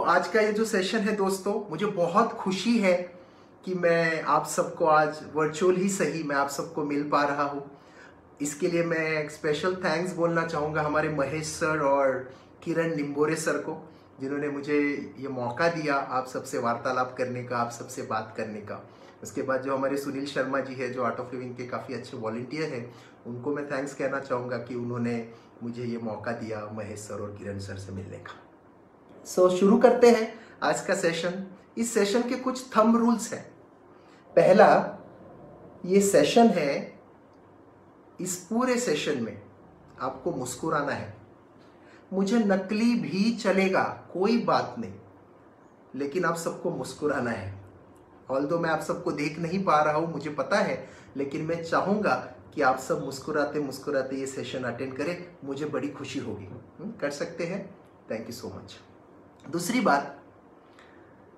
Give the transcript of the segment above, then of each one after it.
आज का ये जो सेशन है दोस्तों, मुझे बहुत खुशी है कि मैं आप सबको आज वर्चुअल ही सही मैं आप सबको मिल पा रहा हूँ। इसके लिए मैं एक स्पेशल थैंक्स बोलना चाहूँगा हमारे महेश सर और किरण निम्बोरे सर को, जिन्होंने मुझे ये मौका दिया आप सबसे वार्तालाप करने का, आप सबसे बात करने का। उसके बाद जो हमारे सुनील शर्मा जी है, जो आर्ट ऑफ लिविंग के काफ़ी अच्छे वॉलंटियर हैं, उनको मैं थैंक्स कहना चाहूँगा कि उन्होंने मुझे ये मौका दिया महेश सर और किरण सर से मिलने का। शुरू करते हैं आज का सेशन। इस सेशन के कुछ थंब रूल्स हैं। पहला, ये सेशन है, इस पूरे सेशन में आपको मुस्कुराना है। मुझे नकली भी चलेगा, कोई बात नहीं, लेकिन आप सबको मुस्कुराना है। ऑल्दो मैं आप सबको देख नहीं पा रहा हूं, मुझे पता है, लेकिन मैं चाहूंगा कि आप सब मुस्कुराते मुस्कुराते ये सेशन अटेंड करें। मुझे बड़ी खुशी होगी। कर सकते हैं? Thank you so much. दूसरी बात,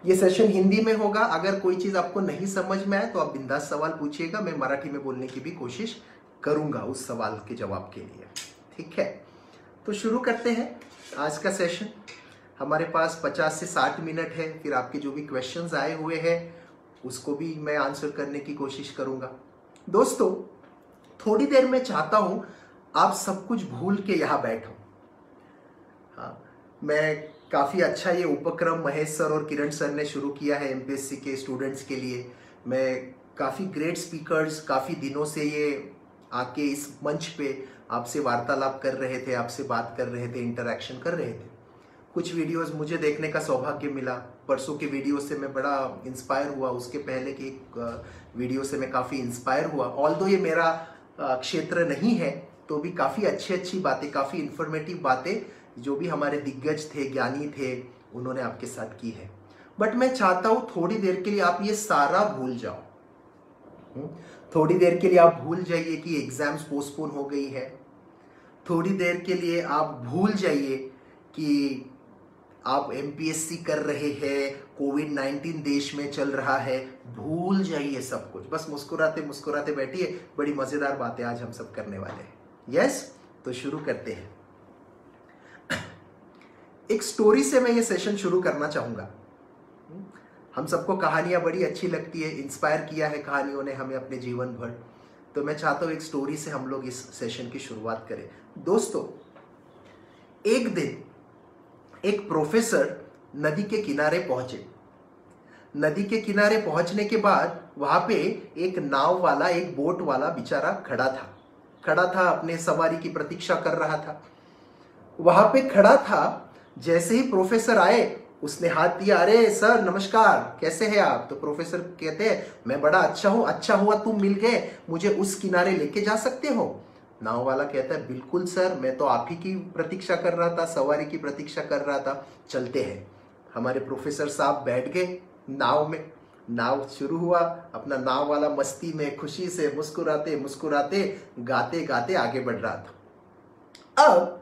ये सेशन हिंदी में होगा। अगर कोई चीज़ आपको नहीं समझ में आए तो आप बिंदास सवाल पूछिएगा, मैं मराठी में बोलने की भी कोशिश करूंगा उस सवाल के जवाब के लिए। ठीक है, तो शुरू करते हैं आज का सेशन। हमारे पास 50 से 60 मिनट है। फिर आपके जो भी क्वेश्चंस आए हुए हैं उसको भी मैं आंसर करने की कोशिश करूंगा। दोस्तों, थोड़ी देर में चाहता हूं आप सब कुछ भूल के यहाँ बैठो। हाँ, मैं काफ़ी अच्छा ये उपक्रम महेश सर और किरण सर ने शुरू किया है एमपीएससी के स्टूडेंट्स के लिए। मैं काफ़ी ग्रेट स्पीकर्स काफ़ी दिनों से ये आके इस मंच पे आपसे वार्तालाप कर रहे थे, आपसे बात कर रहे थे, इंटरेक्शन कर रहे थे। कुछ वीडियोस मुझे देखने का सौभाग्य मिला। परसों के वीडियो से मैं बड़ा इंस्पायर हुआ, उसके पहले के एक वीडियो से मैं काफ़ी इंस्पायर हुआ। ऑल्दो ये मेरा क्षेत्र नहीं है, तो भी काफ़ी अच्छी बातें, काफ़ी इंफॉर्मेटिव बातें जो भी हमारे दिग्गज थे, ज्ञानी थे, उन्होंने आपके साथ की है। बट मैं चाहता हूं थोड़ी देर के लिए आप ये सारा भूल जाओ। थोड़ी देर के लिए आप भूल जाइए कि एग्जाम्स पोस्टपोन हो गई है। थोड़ी देर के लिए आप भूल जाइए कि आप एमपीएससी कर रहे हैं, कोविड-19 देश में चल रहा है। भूल जाइए सब कुछ, बस मुस्कुराते मुस्कुराते बैठिए। बड़ी मजेदार बातें आज हम सब करने वाले हैं। यस, तो शुरू करते हैं। एक स्टोरी से मैं ये सेशन शुरू करना चाहूंगा। हम सबको कहानियां बड़ी अच्छी लगती है, इंस्पायर किया है कहानियों ने हमें अपने जीवन भर। तो मैं चाहता हूं एक स्टोरी से हम लोग इस सेशन की शुरुआत करें। दोस्तों, एक दिन एक प्रोफेसर नदी के किनारे पहुंचे। नदी के किनारे पहुंचने के बाद वहां पे एक नाव वाला, एक बोट वाला बेचारा खड़ा था, अपने सवारी की प्रतीक्षा कर रहा था। वहां पे खड़ा था, जैसे ही प्रोफेसर आए उसने हाथ दिया। अरे सर नमस्कार, कैसे हैं आप? तो प्रोफेसर कहते हैं मैं बड़ा अच्छा हूं, अच्छा हुआ तुम मिल गए, मुझे उस किनारे लेके जा सकते हो? नाव वाला कहता है बिल्कुल सर, मैं तो आप ही की प्रतीक्षा कर रहा था, सवारी की प्रतीक्षा कर रहा था, चलते हैं। हमारे प्रोफेसर साहब बैठ गए नाव में। नाव शुरू हुआ, अपना नाव वाला मस्ती में खुशी से मुस्कुराते मुस्कुराते गाते गाते आगे बढ़ रहा था। अब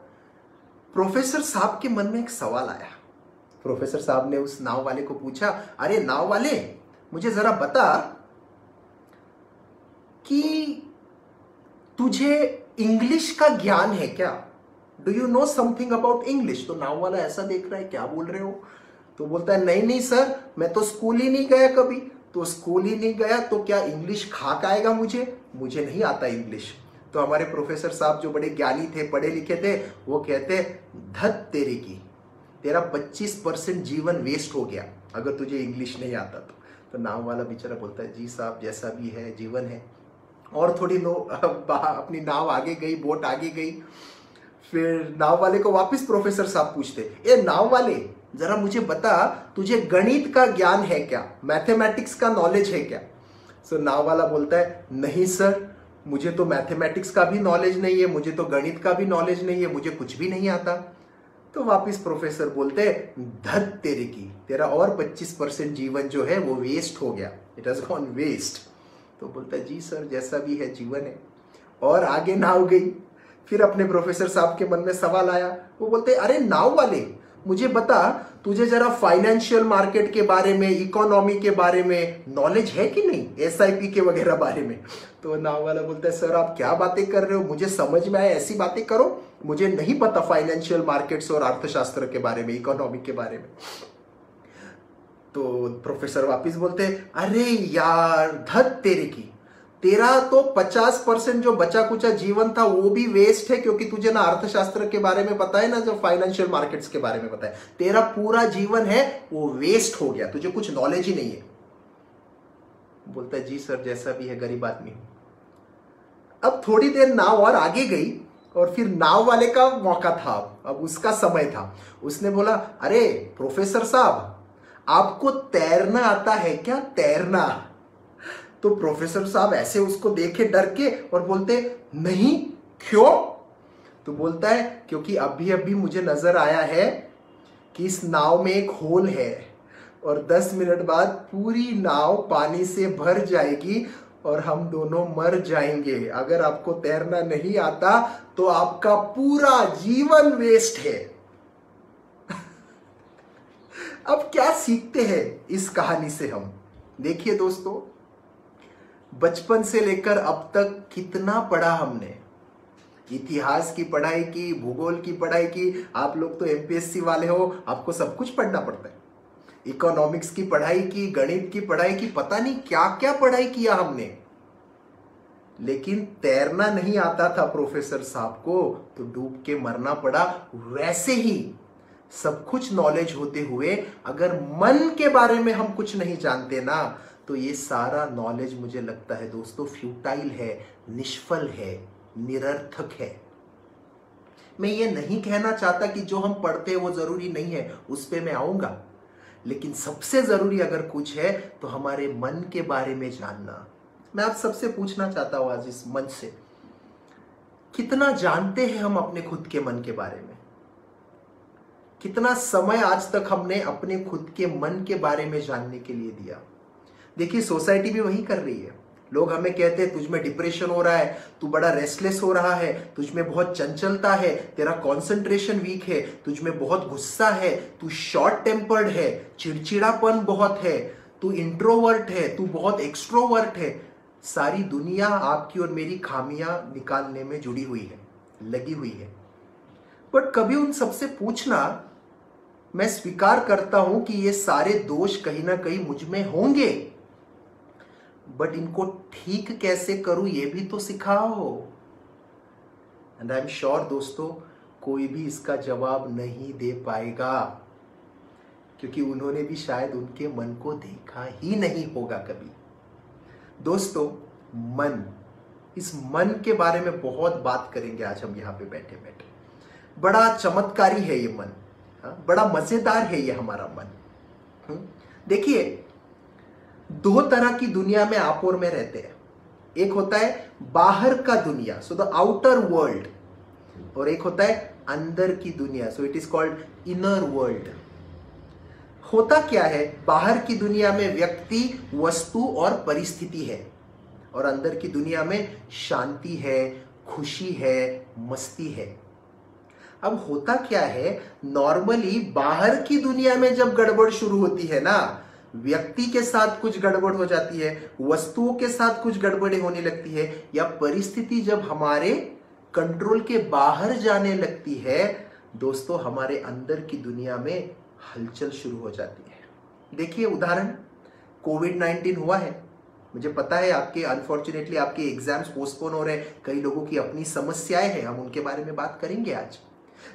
प्रोफेसर साहब के मन में एक सवाल आया। प्रोफेसर साहब ने उस नाव वाले को पूछा, अरे नाव वाले, मुझे जरा बता कि तुझे इंग्लिश का ज्ञान है क्या? Do you know something about English? तो नाव वाला ऐसा देख रहा है, क्या बोल रहे हो? तो बोलता है नहीं सर, मैं तो स्कूल ही नहीं गया कभी। तो स्कूल ही नहीं गया तो क्या इंग्लिश खाक आएगा? मुझे नहीं आता इंग्लिश। तो हमारे प्रोफेसर साहब जो बड़े ज्ञानी थे, पढ़े लिखे थे, वो कहते धत तेरे की, तेरा 25% जीवन वेस्ट हो गया अगर तुझे इंग्लिश नहीं आता तो नाव वाला बेचारा बोलता है जी साहब, जैसा भी है जीवन है। और थोड़ी अपनी नाव आगे गई, बोट आगे गई। फिर नाव वाले को वापस प्रोफेसर साहब पूछते, ए नाव वाले, जरा मुझे बता, तुझे गणित का ज्ञान है क्या? मैथमेटिक्स का नॉलेज है क्या? सो नाव वाला बोलता है नहीं सर, मुझे तो मैथमेटिक्स का भी नॉलेज नहीं है, मुझे तो गणित का भी नॉलेज नहीं है, मुझे कुछ भी नहीं आता। तो वापस प्रोफेसर बोलते धत तेरे की, तेरा और 25% जीवन जो है वो वेस्ट हो गया, इट हैज गॉन वेस्ट। तो बोलता है जी सर, जैसा भी है जीवन है। और आगे नाव गई। फिर अपने प्रोफेसर साहब के मन में सवाल आया। वो बोलते अरे नाव वाले, मुझे बता, तुझे जरा फाइनेंशियल मार्केट के बारे में, इकोनॉमी के बारे में नॉलेज है कि नहीं, एसआईपी के वगैरह बारे में? तो नाव वाला बोलता है सर आप क्या बातें कर रहे हो, मुझे समझ में आए ऐसी बातें करो, मुझे नहीं पता फाइनेंशियल मार्केट्स और अर्थशास्त्र के बारे में, इकोनॉमी के बारे में। तो प्रोफेसर वापिस बोलते, अरे यार धत तेरे की, तेरा तो 50% जो बचा कुचा जीवन था वो भी वेस्ट है, क्योंकि तुझे ना अर्थशास्त्र के बारे में पता है ना जो फाइनेंशियल मार्केट्स के बारे में पता है। तेरा पूरा जीवन है वो वेस्ट हो गया, तुझे कुछ नॉलेज ही नहीं है। बोलता है जी सर, जैसा भी है, गरीब आदमी हूं। अब थोड़ी देर नाव और आगे गई और फिर नाव वाले का मौका था, अब उसका समय था। उसने बोला, अरे प्रोफेसर साहब, आपको तैरना आता है क्या, तैरना? तो प्रोफेसर साहब ऐसे उसको देखे डर के और बोलते, नहीं, क्यों? तो बोलता है, क्योंकि अभी अभी मुझे नजर आया है कि इस नाव में एक होल है और 10 मिनट बाद पूरी नाव पानी से भर जाएगी और हम दोनों मर जाएंगे। अगर आपको तैरना नहीं आता तो आपका पूरा जीवन वेस्ट है। अब क्या सीखते हैं इस कहानी से हम? देखिए दोस्तों, बचपन से लेकर अब तक कितना पढ़ा हमने, इतिहास की पढ़ाई की, भूगोल की पढ़ाई की। आप लोग तो एमपीएससी वाले हो, आपको सब कुछ पढ़ना पड़ता है। इकोनॉमिक्स की पढ़ाई की, गणित की पढ़ाई की, पता नहीं क्या क्या पढ़ाई किया हमने, लेकिन तैरना नहीं आता था प्रोफेसर साहब को, तो डूब के मरना पड़ा। वैसे ही सब कुछ नॉलेज होते हुए अगर मन के बारे में हम कुछ नहीं जानते ना, तो ये सारा नॉलेज मुझे लगता है दोस्तों फ्यूटाइल है, निष्फल है, निरर्थक है। मैं ये नहीं कहना चाहता कि जो हम पढ़ते हैं वो जरूरी नहीं है, उस पे मैं आऊंगा, लेकिन सबसे जरूरी अगर कुछ है तो हमारे मन के बारे में जानना। मैं आप सबसे पूछना चाहता हूं आज इस मंच से, कितना जानते हैं हम अपने खुद के मन के बारे में? कितना समय आज तक हमने अपने खुद के मन के बारे में जानने के लिए दिया? देखिए, सोसाइटी भी वही कर रही है। लोग हमें कहते हैं, तुझ में डिप्रेशन हो रहा है, तू बड़ा रेस्टलेस हो रहा है, तुझ में बहुत चंचलता है, तेरा कंसंट्रेशन वीक है, तुझ में बहुत गुस्सा है, तू शॉर्ट टेम्पर्ड है, चिड़चिड़ापन बहुत है, तू इंट्रोवर्ट है, तू बहुत एक्सट्रोवर्ट है। सारी दुनिया आपकी और मेरी खामियां निकालने में जुड़ी हुई है, लगी हुई है। बट कभी उन सबसे पूछना, मैं स्वीकार करता हूं कि ये सारे दोष कहीं ना कहीं मुझ में होंगे, बट इनको ठीक कैसे करूं ये भी तो सिखाओ। एंड आई एम श्योर दोस्तों, कोई भी इसका जवाब नहीं दे पाएगा, क्योंकि उन्होंने भी शायद उनके मन को देखा ही नहीं होगा कभी। दोस्तों, मन, इस मन के बारे में बहुत बात करेंगे आज हम यहाँ पे बैठे बैठे। बड़ा चमत्कारी है ये मन, बड़ा मजेदार है ये हमारा मन। देखिए, दो तरह की दुनिया में आप और मैं रहते हैं। एक होता है बाहर का दुनिया, सो द आउटर वर्ल्ड, और एक होता है अंदर की दुनिया, so it is called inner world. होता क्या है, बाहर की दुनिया में व्यक्ति, वस्तु और परिस्थिति है, और अंदर की दुनिया में शांति है, खुशी है, मस्ती है। अब होता क्या है, नॉर्मली बाहर की दुनिया में जब गड़बड़ शुरू होती है ना, व्यक्ति के साथ कुछ गड़बड़ हो जाती है, वस्तुओं के साथ कुछ गड़बड़ें होने लगती है, या परिस्थिति जब हमारे कंट्रोल के बाहर जाने लगती है, दोस्तों हमारे अंदर की दुनिया में हलचल शुरू हो जाती है। देखिए उदाहरण, कोविड-19 हुआ है, मुझे पता है आपके अनफॉर्चुनेटली आपके एग्जाम्स पोस्टपोन हो रहे हैं, कई लोगों की अपनी समस्याएं हैं, हम उनके बारे में बात करेंगे आज।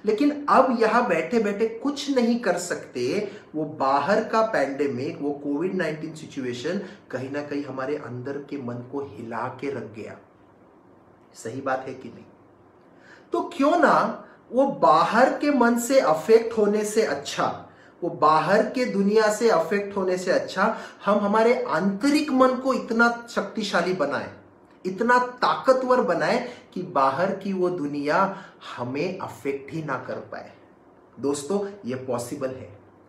लेकिन अब यहां बैठे बैठे कुछ नहीं कर सकते, वो बाहर का पैंडेमिक, वो कोविड-19 सिचुएशन कहीं ना कहीं हमारे अंदर के मन को हिला के रख गया। सही बात है कि नहीं? तो क्यों ना वो बाहर के मन से अफेक्ट होने से अच्छा, वो बाहर के दुनिया से अफेक्ट होने से अच्छा, हम हमारे आंतरिक मन को इतना शक्तिशाली बनाएं, इतना ताकतवर बनाए कि बाहर की वो दुनिया हमें अफेक्ट ही ना कर पाए। दोस्तों, ये पॉसिबल है,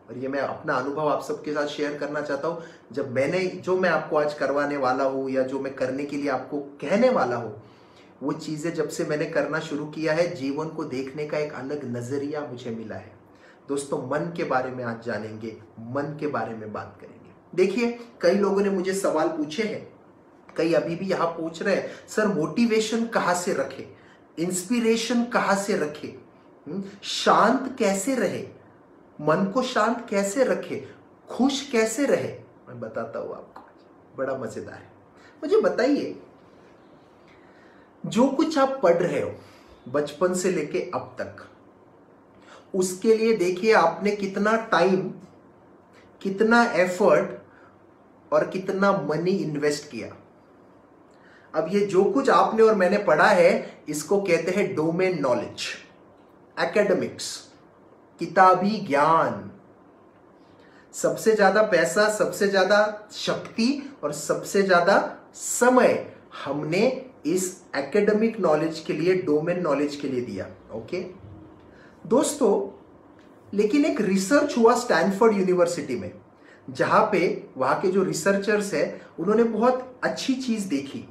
और ये मैं अपना अनुभव आप सबके साथ शेयर करना चाहता हूं। जब मैंने, जो मैं आपको आज करवाने वाला हूं या जो मैं करने के लिए आपको कहने वाला हूं, वो चीजें जब से मैंने करना शुरू किया है, जीवन को देखने का एक अलग नजरिया मुझे मिला है। दोस्तों, मन के बारे में आज जानेंगे, मन के बारे में बात करेंगे। देखिए, कई लोगों ने मुझे सवाल पूछे हैं, कई अभी भी यहां पूछ रहे हैं, सर मोटिवेशन कहां से रखे, इंस्पिरेशन कहां से रखे, शांत कैसे रहे, मन को शांत कैसे रखे, खुश कैसे रहे, मैं बताता हूं आपको, बड़ा मजेदार है। मुझे बताइए, जो कुछ आप पढ़ रहे हो बचपन से लेके अब तक, उसके लिए देखिए आपने कितना टाइम, कितना एफर्ट और कितना मनी इन्वेस्ट किया। अब ये जो कुछ आपने और मैंने पढ़ा है, इसको कहते हैं डोमेन नॉलेज, एकेडमिक्स, किताबी ज्ञान। सबसे ज्यादा पैसा, सबसे ज्यादा शक्ति और सबसे ज्यादा समय हमने इस एकेडमिक नॉलेज के लिए, डोमेन नॉलेज के लिए दिया। ओके दोस्तों, लेकिन एक रिसर्च हुआ स्टैनफोर्ड यूनिवर्सिटी में, जहां पे वहां के जो रिसर्चर्स है उन्होंने बहुत अच्छी चीज देखी।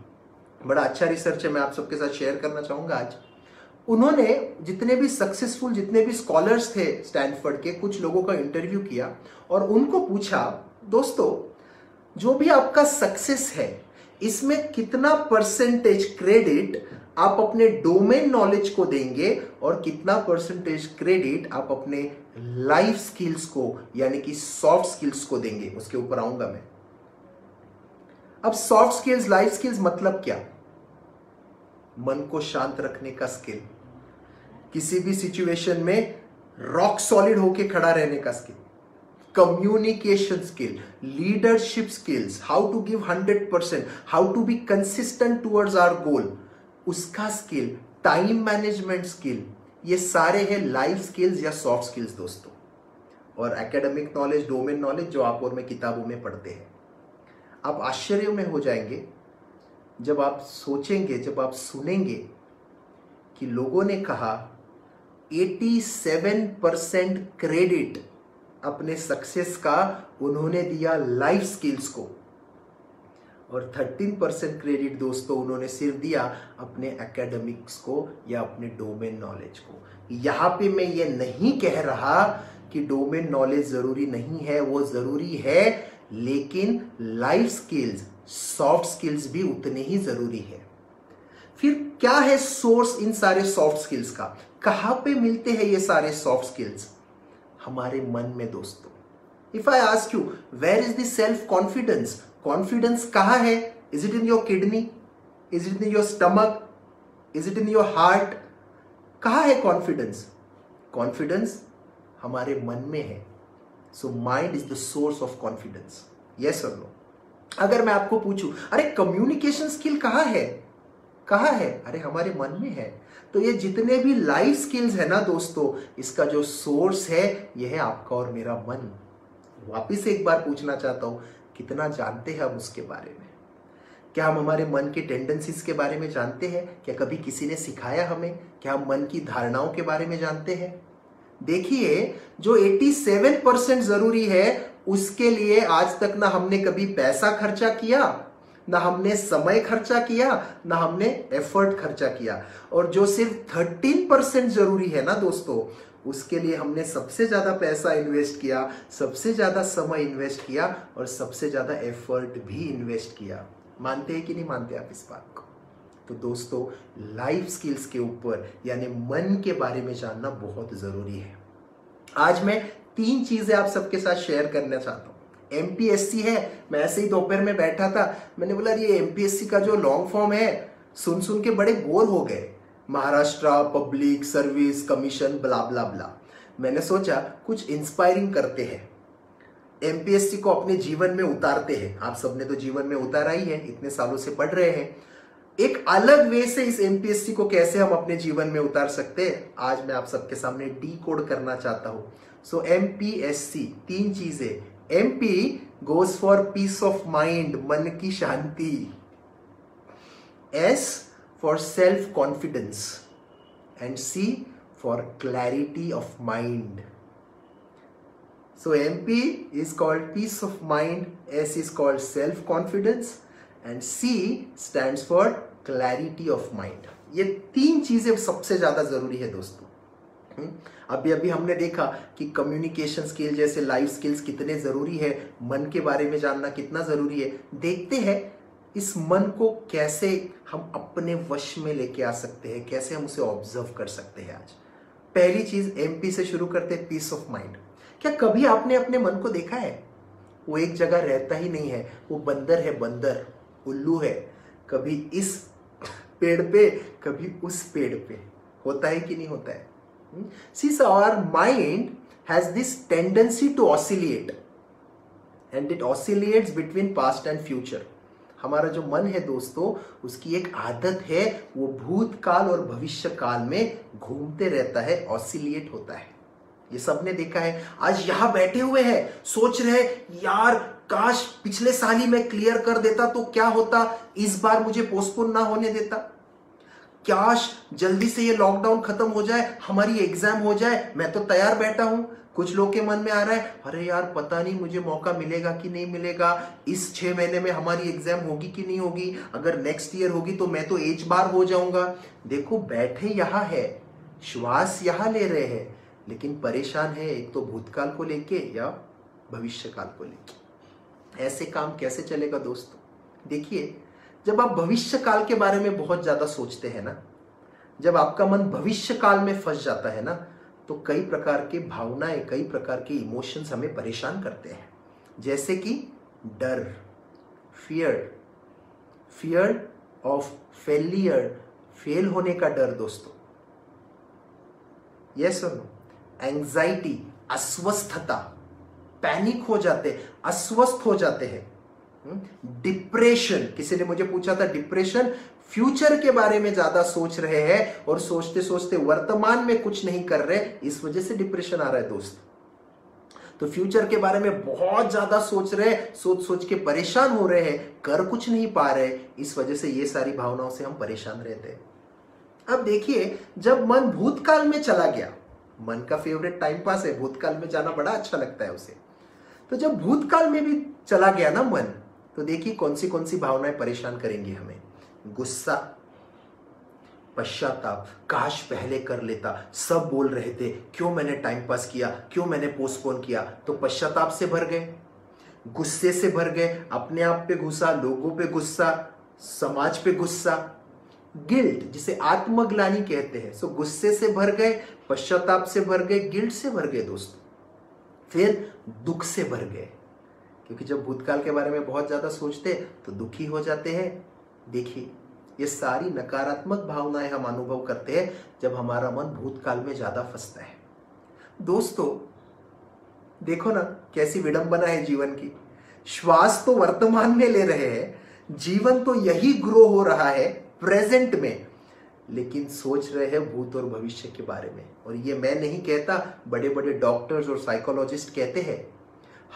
बड़ा अच्छा रिसर्च है, मैं आप सबके साथ शेयर करना चाहूंगा आज। उन्होंने जितने भी सक्सेसफुल, जितने भी स्कॉलर्स थे स्टैनफोर्ड के, कुछ लोगों का इंटरव्यू किया और उनको पूछा, दोस्तों जो भी आपका सक्सेस है इसमें कितना परसेंटेज क्रेडिट आप अपने डोमेन नॉलेज को देंगे और कितना परसेंटेज क्रेडिट आप अपने लाइफ स्किल्स को, यानी कि सॉफ्ट स्किल्स को देंगे। उसके ऊपर आऊंगा मैं। अब सॉफ्ट स्किल्स, लाइफ स्किल्स मतलब क्या? मन को शांत रखने का स्किल, किसी भी सिचुएशन में रॉक सॉलिड होके खड़ा रहने का skill, communication skill, leadership skills, how to give 100%, how to be consistent towards our goal, उसका स्किल, टाइम मैनेजमेंट स्किल, ये सारे हैं लाइफ स्किल्स या सॉफ्ट स्किल्स दोस्तों। और एकेडमिक नॉलेज, डोमेन नॉलेज जो आप और मैं किताबों में पढ़ते हैं। आप आश्चर्य में हो जाएंगे जब आप सोचेंगे, जब आप सुनेंगे कि लोगों ने कहा 87% क्रेडिट अपने सक्सेस का उन्होंने दिया लाइफ स्किल्स को, और 13% क्रेडिट दोस्तों उन्होंने सिर्फ दिया अपने एकेडमिक्स को या अपने डोमेन नॉलेज को। यहां पे मैं ये नहीं कह रहा कि डोमेन नॉलेज जरूरी नहीं है, वो जरूरी है, लेकिन लाइफ स्किल्स, सॉफ्ट स्किल्स भी उतने ही जरूरी है। फिर क्या है सोर्स इन सारे सॉफ्ट स्किल्स का? कहां पे मिलते हैं ये सारे सॉफ्ट स्किल्स? हमारे मन में दोस्तों। If I ask you where is the self confidence, confidence कहां है? Is it in your kidney? Is it in your stomach? Is it in your heart? कहां है कॉन्फिडेंस? कॉन्फिडेंस हमारे मन में है। So mind is the source of confidence. Yes और no? अगर मैं आपको पूछूं, अरे कम्युनिकेशन स्किल कहां है? कहां है? अरे हमारे मन में है। तो ये जितने भी लाइफ स्किल्स है ना दोस्तों, इसका जो सोर्स है ये है आपका और मेरा मन। वापिस एक बार पूछना चाहता हूं, कितना जानते हैं हम उसके बारे में? क्या हम हमारे मन के टेंडेंसीज के बारे में जानते हैं? क्या कभी किसी ने सिखाया हमें? क्या हम मन की धारणाओं के बारे में जानते हैं? देखिए, जो 87% जरूरी है उसके लिए आज तक ना हमने कभी पैसा खर्चा किया, ना हमने समय खर्चा किया, ना हमने एफर्ट खर्चा किया। और जो सिर्फ 13% जरूरी है ना दोस्तों, उसके लिए हमने सबसे ज्यादा पैसा इन्वेस्ट किया, सबसे ज्यादा समय इन्वेस्ट किया और सबसे ज्यादा एफर्ट भी इन्वेस्ट किया। मानते हैं कि नहीं मानते आप इस बात को? तो दोस्तों, लाइफ स्किल्स के ऊपर यानी मन के बारे में जानना बहुत जरूरी है। आज मैं 3 चीजें आप सबके साथ शेयर करना चाहता हूं। एमपीएससी है, मैं ऐसे ही दोपहर में बैठा था, मैंने बोला ये एमपीएससी का जो लॉन्ग फॉर्म है सुन सुन के बड़े बोर हो गए, महाराष्ट्र पब्लिक सर्विस कमीशन ब्ला ब्ला ब्ला। मैंने सोचा कुछ इंस्पायरिंग करते हैं, एमपीएससी को अपने जीवन में उतारते हैं। आप सबने तो जीवन में उतारा ही है, इतने सालों से पढ़ रहे हैं। एक अलग वे से इस एमपीएससी को कैसे हम अपने जीवन में उतार सकते हैं, आज मैं आप सबके सामने डीकोड करना चाहता हूं। सो एमपीएससी 3 चीजें। MP goes for peace of mind, मन की शांति। S for self confidence and C for clarity of mind. So MP is called peace of mind, S is called self-confidence and C stands for clarity of mind. ये 3 चीजें सबसे ज्यादा जरूरी है दोस्तों। अभी हमने देखा कि कम्युनिकेशन स्किल जैसे लाइफ स्किल्स कितने जरूरी है, मन के बारे में जानना कितना जरूरी है। देखते हैं इस मन को कैसे हम अपने वश में लेके आ सकते हैं, कैसे हम उसे ऑब्जर्व कर सकते हैं। आज पहली चीज MP से शुरू करते हैं, पीस ऑफ माइंड। क्या कभी आपने अपने मन को देखा है? वो एक जगह रहता ही नहीं है, वो बंदर है, बंदर उल्लू है, कभी इस पेड़ पे कभी उस पेड़ पे। होता है कि नहीं होता है? Since our mind has this tendency to oscillate and it oscillates between past and future. हमारा जो मन है दोस्तों, उसकी एक आदत है, वो भूतकाल और भविष्य काल में घूमते रहता है, ऑसिलेट होता है। ये सबने देखा है। आज यहां बैठे हुए हैं, सोच रहे यार काश पिछले साल ही मैं क्लियर कर देता तो क्या होता, इस बार मुझे पोस्टपोन ना होने देता, काश जल्दी से ये लॉकडाउन खत्म हो जाए, हमारी एग्जाम हो जाए, मैं तो तैयार बैठा हूं। कुछ लोग के मन में आ रहा है, अरे यार पता नहीं मुझे मौका मिलेगा कि नहीं मिलेगा, इस 6 महीने में हमारी एग्जाम होगी कि नहीं होगी, अगर नेक्स्ट ईयर होगी तो मैं तो एज बार हो जाऊंगा। देखो बैठे यहां है, श्वास यहां ले रहे हैं, लेकिन परेशान है एक तो भूतकाल को लेके या भविष्य काल को लेके। ऐसे काम कैसे चलेगा दोस्तों? देखिए, जब आप भविष्य काल के बारे में बहुत ज्यादा सोचते हैं ना, जब आपका मन भविष्य काल में फंस जाता है ना, तो कई प्रकार के भावनाएं, कई प्रकार के इमोशंस हमें परेशान करते हैं। जैसे कि डर, फियर ऑफ फेलियर, फेल होने का डर दोस्तों, यस और नो। एंजाइटी, अस्वस्थता, पैनिक हो जाते, अस्वस्थ हो जाते हैं। डिप्रेशन, किसी ने मुझे पूछा था डिप्रेशन, फ्यूचर के बारे में ज्यादा सोच रहे हैं और सोचते सोचते वर्तमान में कुछ नहीं कर रहे, इस वजह से डिप्रेशन आ रहा है दोस्त। तो फ्यूचर के बारे में बहुत ज्यादा सोच रहे, सोच सोच के परेशान हो रहे हैं, कर कुछ नहीं पा रहे, इस वजह से ये सारी भावनाओं से हम परेशान रहते हैं। अब देखिए, जब मन भूतकाल में चला गया, मन का फेवरेट टाइम पास है, भूतकाल में जाना बड़ा अच्छा लगता है उसे, तो जब भूतकाल में भी चला गया ना मन, तो देखिए कौन सी भावनाएं परेशान करेंगी हमें। गुस्सा, पश्चाताप, काश पहले कर लेता, सब बोल रहे थे, क्यों मैंने टाइम पास किया, क्यों मैंने पोस्टपोन किया, तो पश्चाताप से भर गए, गुस्से से भर गए, अपने आप पे गुस्सा, लोगों पे गुस्सा, समाज पे गुस्सा, गिल्ट जिसे आत्मग्लानि कहते हैं। सो गुस्से से भर गए, पश्चाताप से भर गए, गिल्ट से भर गए दोस्तों, फिर दुख से भर गए, क्योंकि जब भूतकाल के बारे में बहुत ज्यादा सोचते तो दुखी हो जाते हैं। देखिए, ये सारी नकारात्मक भावनाएं हम अनुभव करते हैं जब हमारा मन भूतकाल में ज्यादा फंसता है। दोस्तों देखो ना कैसी विडंबना है जीवन की। श्वास तो वर्तमान में ले रहे हैं, जीवन तो यही ग्रो हो रहा है प्रेजेंट में, लेकिन सोच रहे हैं भूत और भविष्य के बारे में। और ये मैं नहीं कहता, बड़े बड़े डॉक्टर्स और साइकोलॉजिस्ट कहते हैं।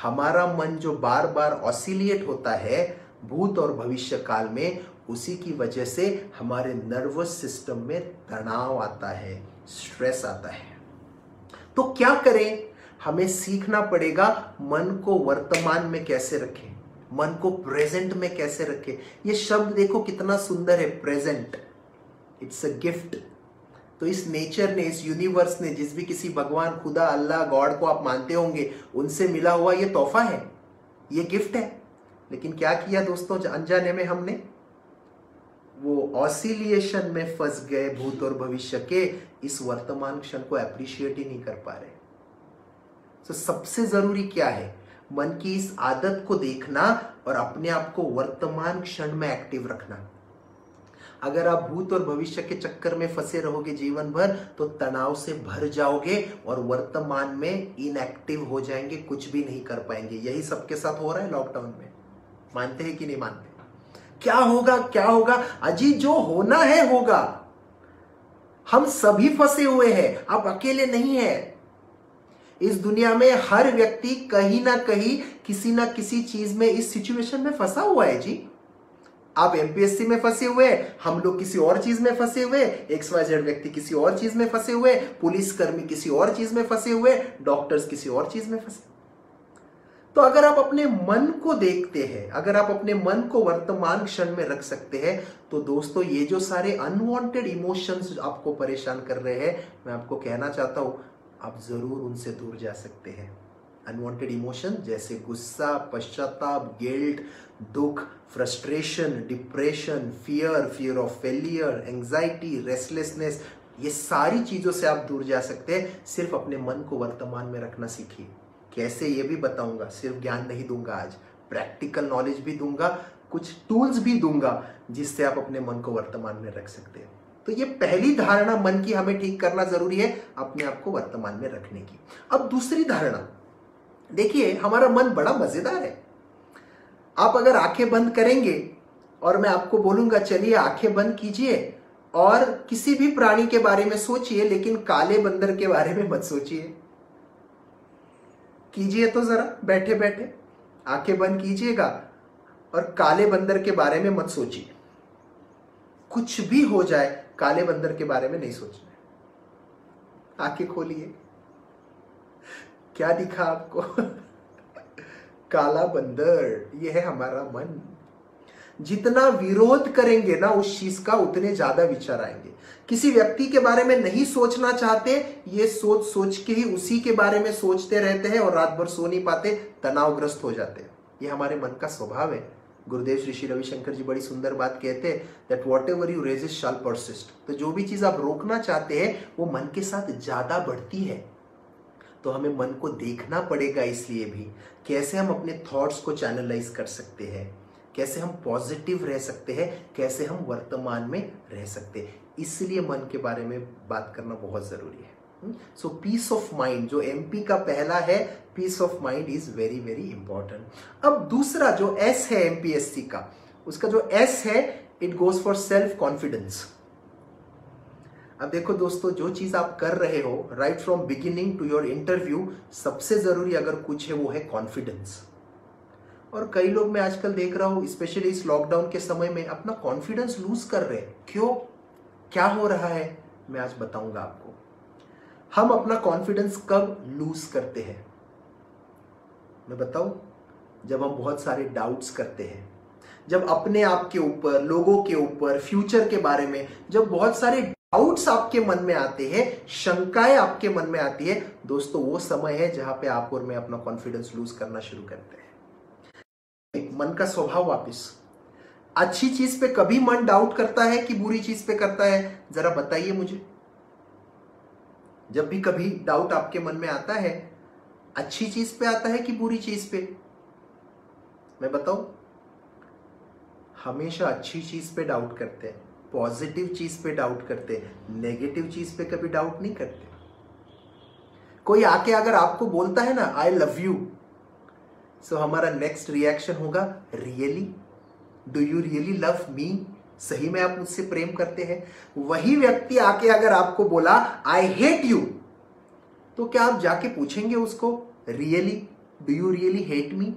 हमारा मन जो बार बार ऑसिलेट होता है भूत और भविष्य काल में, उसी की वजह से हमारे नर्वस सिस्टम में तनाव आता है, स्ट्रेस आता है। तो क्या करें? हमें सीखना पड़ेगा मन को वर्तमान में कैसे रखें, मन को प्रेजेंट में कैसे रखें। ये शब्द देखो कितना सुंदर है, प्रेजेंट, इट्स अ गिफ्ट। तो इस नेचर ने, इस यूनिवर्स ने, जिस भी किसी भगवान, खुदा, अल्लाह, गॉड को आप मानते होंगे, उनसे मिला हुआ ये तोहफा है, ये गिफ्ट है। लेकिन क्या किया दोस्तों, अनजाने में हमने वो ऑसिलिएशन में फंस गए भूत और भविष्य के, इस वर्तमान क्षण को अप्रिशिएट ही नहीं कर पा रहे। तो सबसे जरूरी क्या है? मन की इस आदत को देखना और अपने आप को वर्तमान क्षण में एक्टिव रखना। अगर आप भूत और भविष्य के चक्कर में फंसे रहोगे जीवन भर, तो तनाव से भर जाओगे और वर्तमान में इनएक्टिव हो जाएंगे, कुछ भी नहीं कर पाएंगे। यही सबके साथ हो रहा है लॉकडाउन में। मानते हैं कि नहीं मानते? क्या होगा, क्या होगा? अजी जो होना है होगा। हम सभी फंसे हुए हैं, आप अकेले नहीं हैं। इस दुनिया में हर व्यक्ति कहीं ना कहीं, किसी ना किसी चीज में, इस सिचुएशन में फंसा हुआ है जी। आप एमपीएससी में फंसे हुए, हम लोग किसी और चीज में फंसे हुए, XYZ व्यक्ति किसी और चीज में फंसे हुए, पुलिसकर्मी किसी और चीज में फंसे हुए, डॉक्टर्स किसी और चीज में फंसे। तो अगर आप अपने मन को देखते हैं, अगर आप अपने मन को वर्तमान क्षण में रख सकते हैं, तो दोस्तों ये जो सारे अनवांटेड इमोशंस आपको परेशान कर रहे हैं, मैं आपको कहना चाहता हूं आप जरूर उनसे दूर जा सकते हैं। अनवांटेड इमोशन जैसे गुस्सा, पश्चाताप, गिल्ट, दुख, frustration, depression, fear of failure, anxiety, restlessness, ये सारी चीजों से आप दूर जा सकते हैं। सिर्फ अपने मन को वर्तमान में रखना सीखिए कैसे ये भी बताऊंगा। सिर्फ ज्ञान नहीं दूंगा आज, प्रैक्टिकल नॉलेज भी दूंगा, कुछ टूल्स भी दूंगा जिससे आप अपने मन को वर्तमान में रख सकते हैं। तो ये पहली धारणा मन की हमें ठीक करना जरूरी है, अपने आप को वर्तमान में रखने की। अब दूसरी धारणा देखिए, हमारा मन बड़ा मजेदार है। आप अगर आंखें बंद करेंगे और मैं आपको बोलूंगा चलिए आंखें बंद कीजिए और किसी भी प्राणी के बारे में सोचिए, लेकिन काले बंदर के बारे में मत सोचिए। कीजिए तो जरा, बैठे बैठे आंखें बंद कीजिएगा और काले बंदर के बारे में मत सोचिए। कुछ भी हो जाए, काले बंदर के बारे में नहीं सोचना। आंखें खोलिए, क्या दिखा आपको? काला बंदर, यह है हमारा मन। जितना विरोध करेंगे ना उस चीज का, उतने ज्यादा विचार आएंगे। किसी व्यक्ति के बारे में नहीं सोचना चाहते, ये सोच सोच के ही उसी के बारे में सोचते रहते हैं और रात भर सो नहीं पाते, तनावग्रस्त हो जाते हैं। ये हमारे मन का स्वभाव है। गुरुदेव श्री श्री रविशंकर जी बड़ी सुंदर बात कहते हैं, that whatever you resist shall persist. तो जो भी चीज आप रोकना चाहते हैं वो मन के साथ ज्यादा बढ़ती है। तो हमें मन को देखना पड़ेगा, इसलिए भी कैसे हम अपने थॉट्स को चैनलाइज कर सकते हैं, कैसे हम पॉजिटिव रह सकते हैं, कैसे हम वर्तमान में रह सकते हैं। इसलिए मन के बारे में बात करना बहुत जरूरी है। सो पीस ऑफ माइंड, जो एमपी का पहला है, peace of mind is very very important. अब दूसरा जो एस है एमपीएससी का, उसका जो एस है, it goes for self confidence. अब देखो दोस्तों, जो चीज आप कर रहे हो right from beginning to your interview, सबसे जरूरी अगर कुछ है वो है कॉन्फिडेंस। और कई लोग मैं आजकल देख रहा हूं, स्पेशली इस लॉकडाउन के समय में, अपना कॉन्फिडेंस लूज कर रहे हैं। क्यों, क्या हो रहा है, मैं आज बताऊंगा आपको। हम अपना कॉन्फिडेंस कब लूज करते हैं, मैं बताऊं? जब हम बहुत सारे डाउट्स करते हैं, जब अपने आप के ऊपर, लोगों के ऊपर, फ्यूचर के बारे में जब बहुत सारे डाउट्स आपके मन में आते हैं, शंकाएं आपके मन में आती है, दोस्तों वो समय है जहां पे आप और मैं अपना कॉन्फिडेंस लूज करना शुरू करते हैं। मन का स्वभाव वापिस, अच्छी चीज पे कभी मन डाउट करता है कि बुरी चीज पे करता है, जरा बताइए मुझे। जब भी कभी डाउट आपके मन में आता है, अच्छी चीज पे आता है कि बुरी चीज पे? मैं बताऊं, हमेशा अच्छी चीज पे डाउट करते हैं, पॉजिटिव चीज पे डाउट करते हैं, नेगेटिव चीज पे कभी डाउट नहीं करते। कोई आके अगर आपको बोलता है ना आई लव यू, सो हमारा नेक्स्ट रिएक्शन होगा really, do you really love me? सही में आप मुझसे प्रेम करते हैं? वही व्यक्ति आके अगर आपको बोला आई हेट यू, तो क्या आप जाके पूछेंगे उसको really, do you really hate me?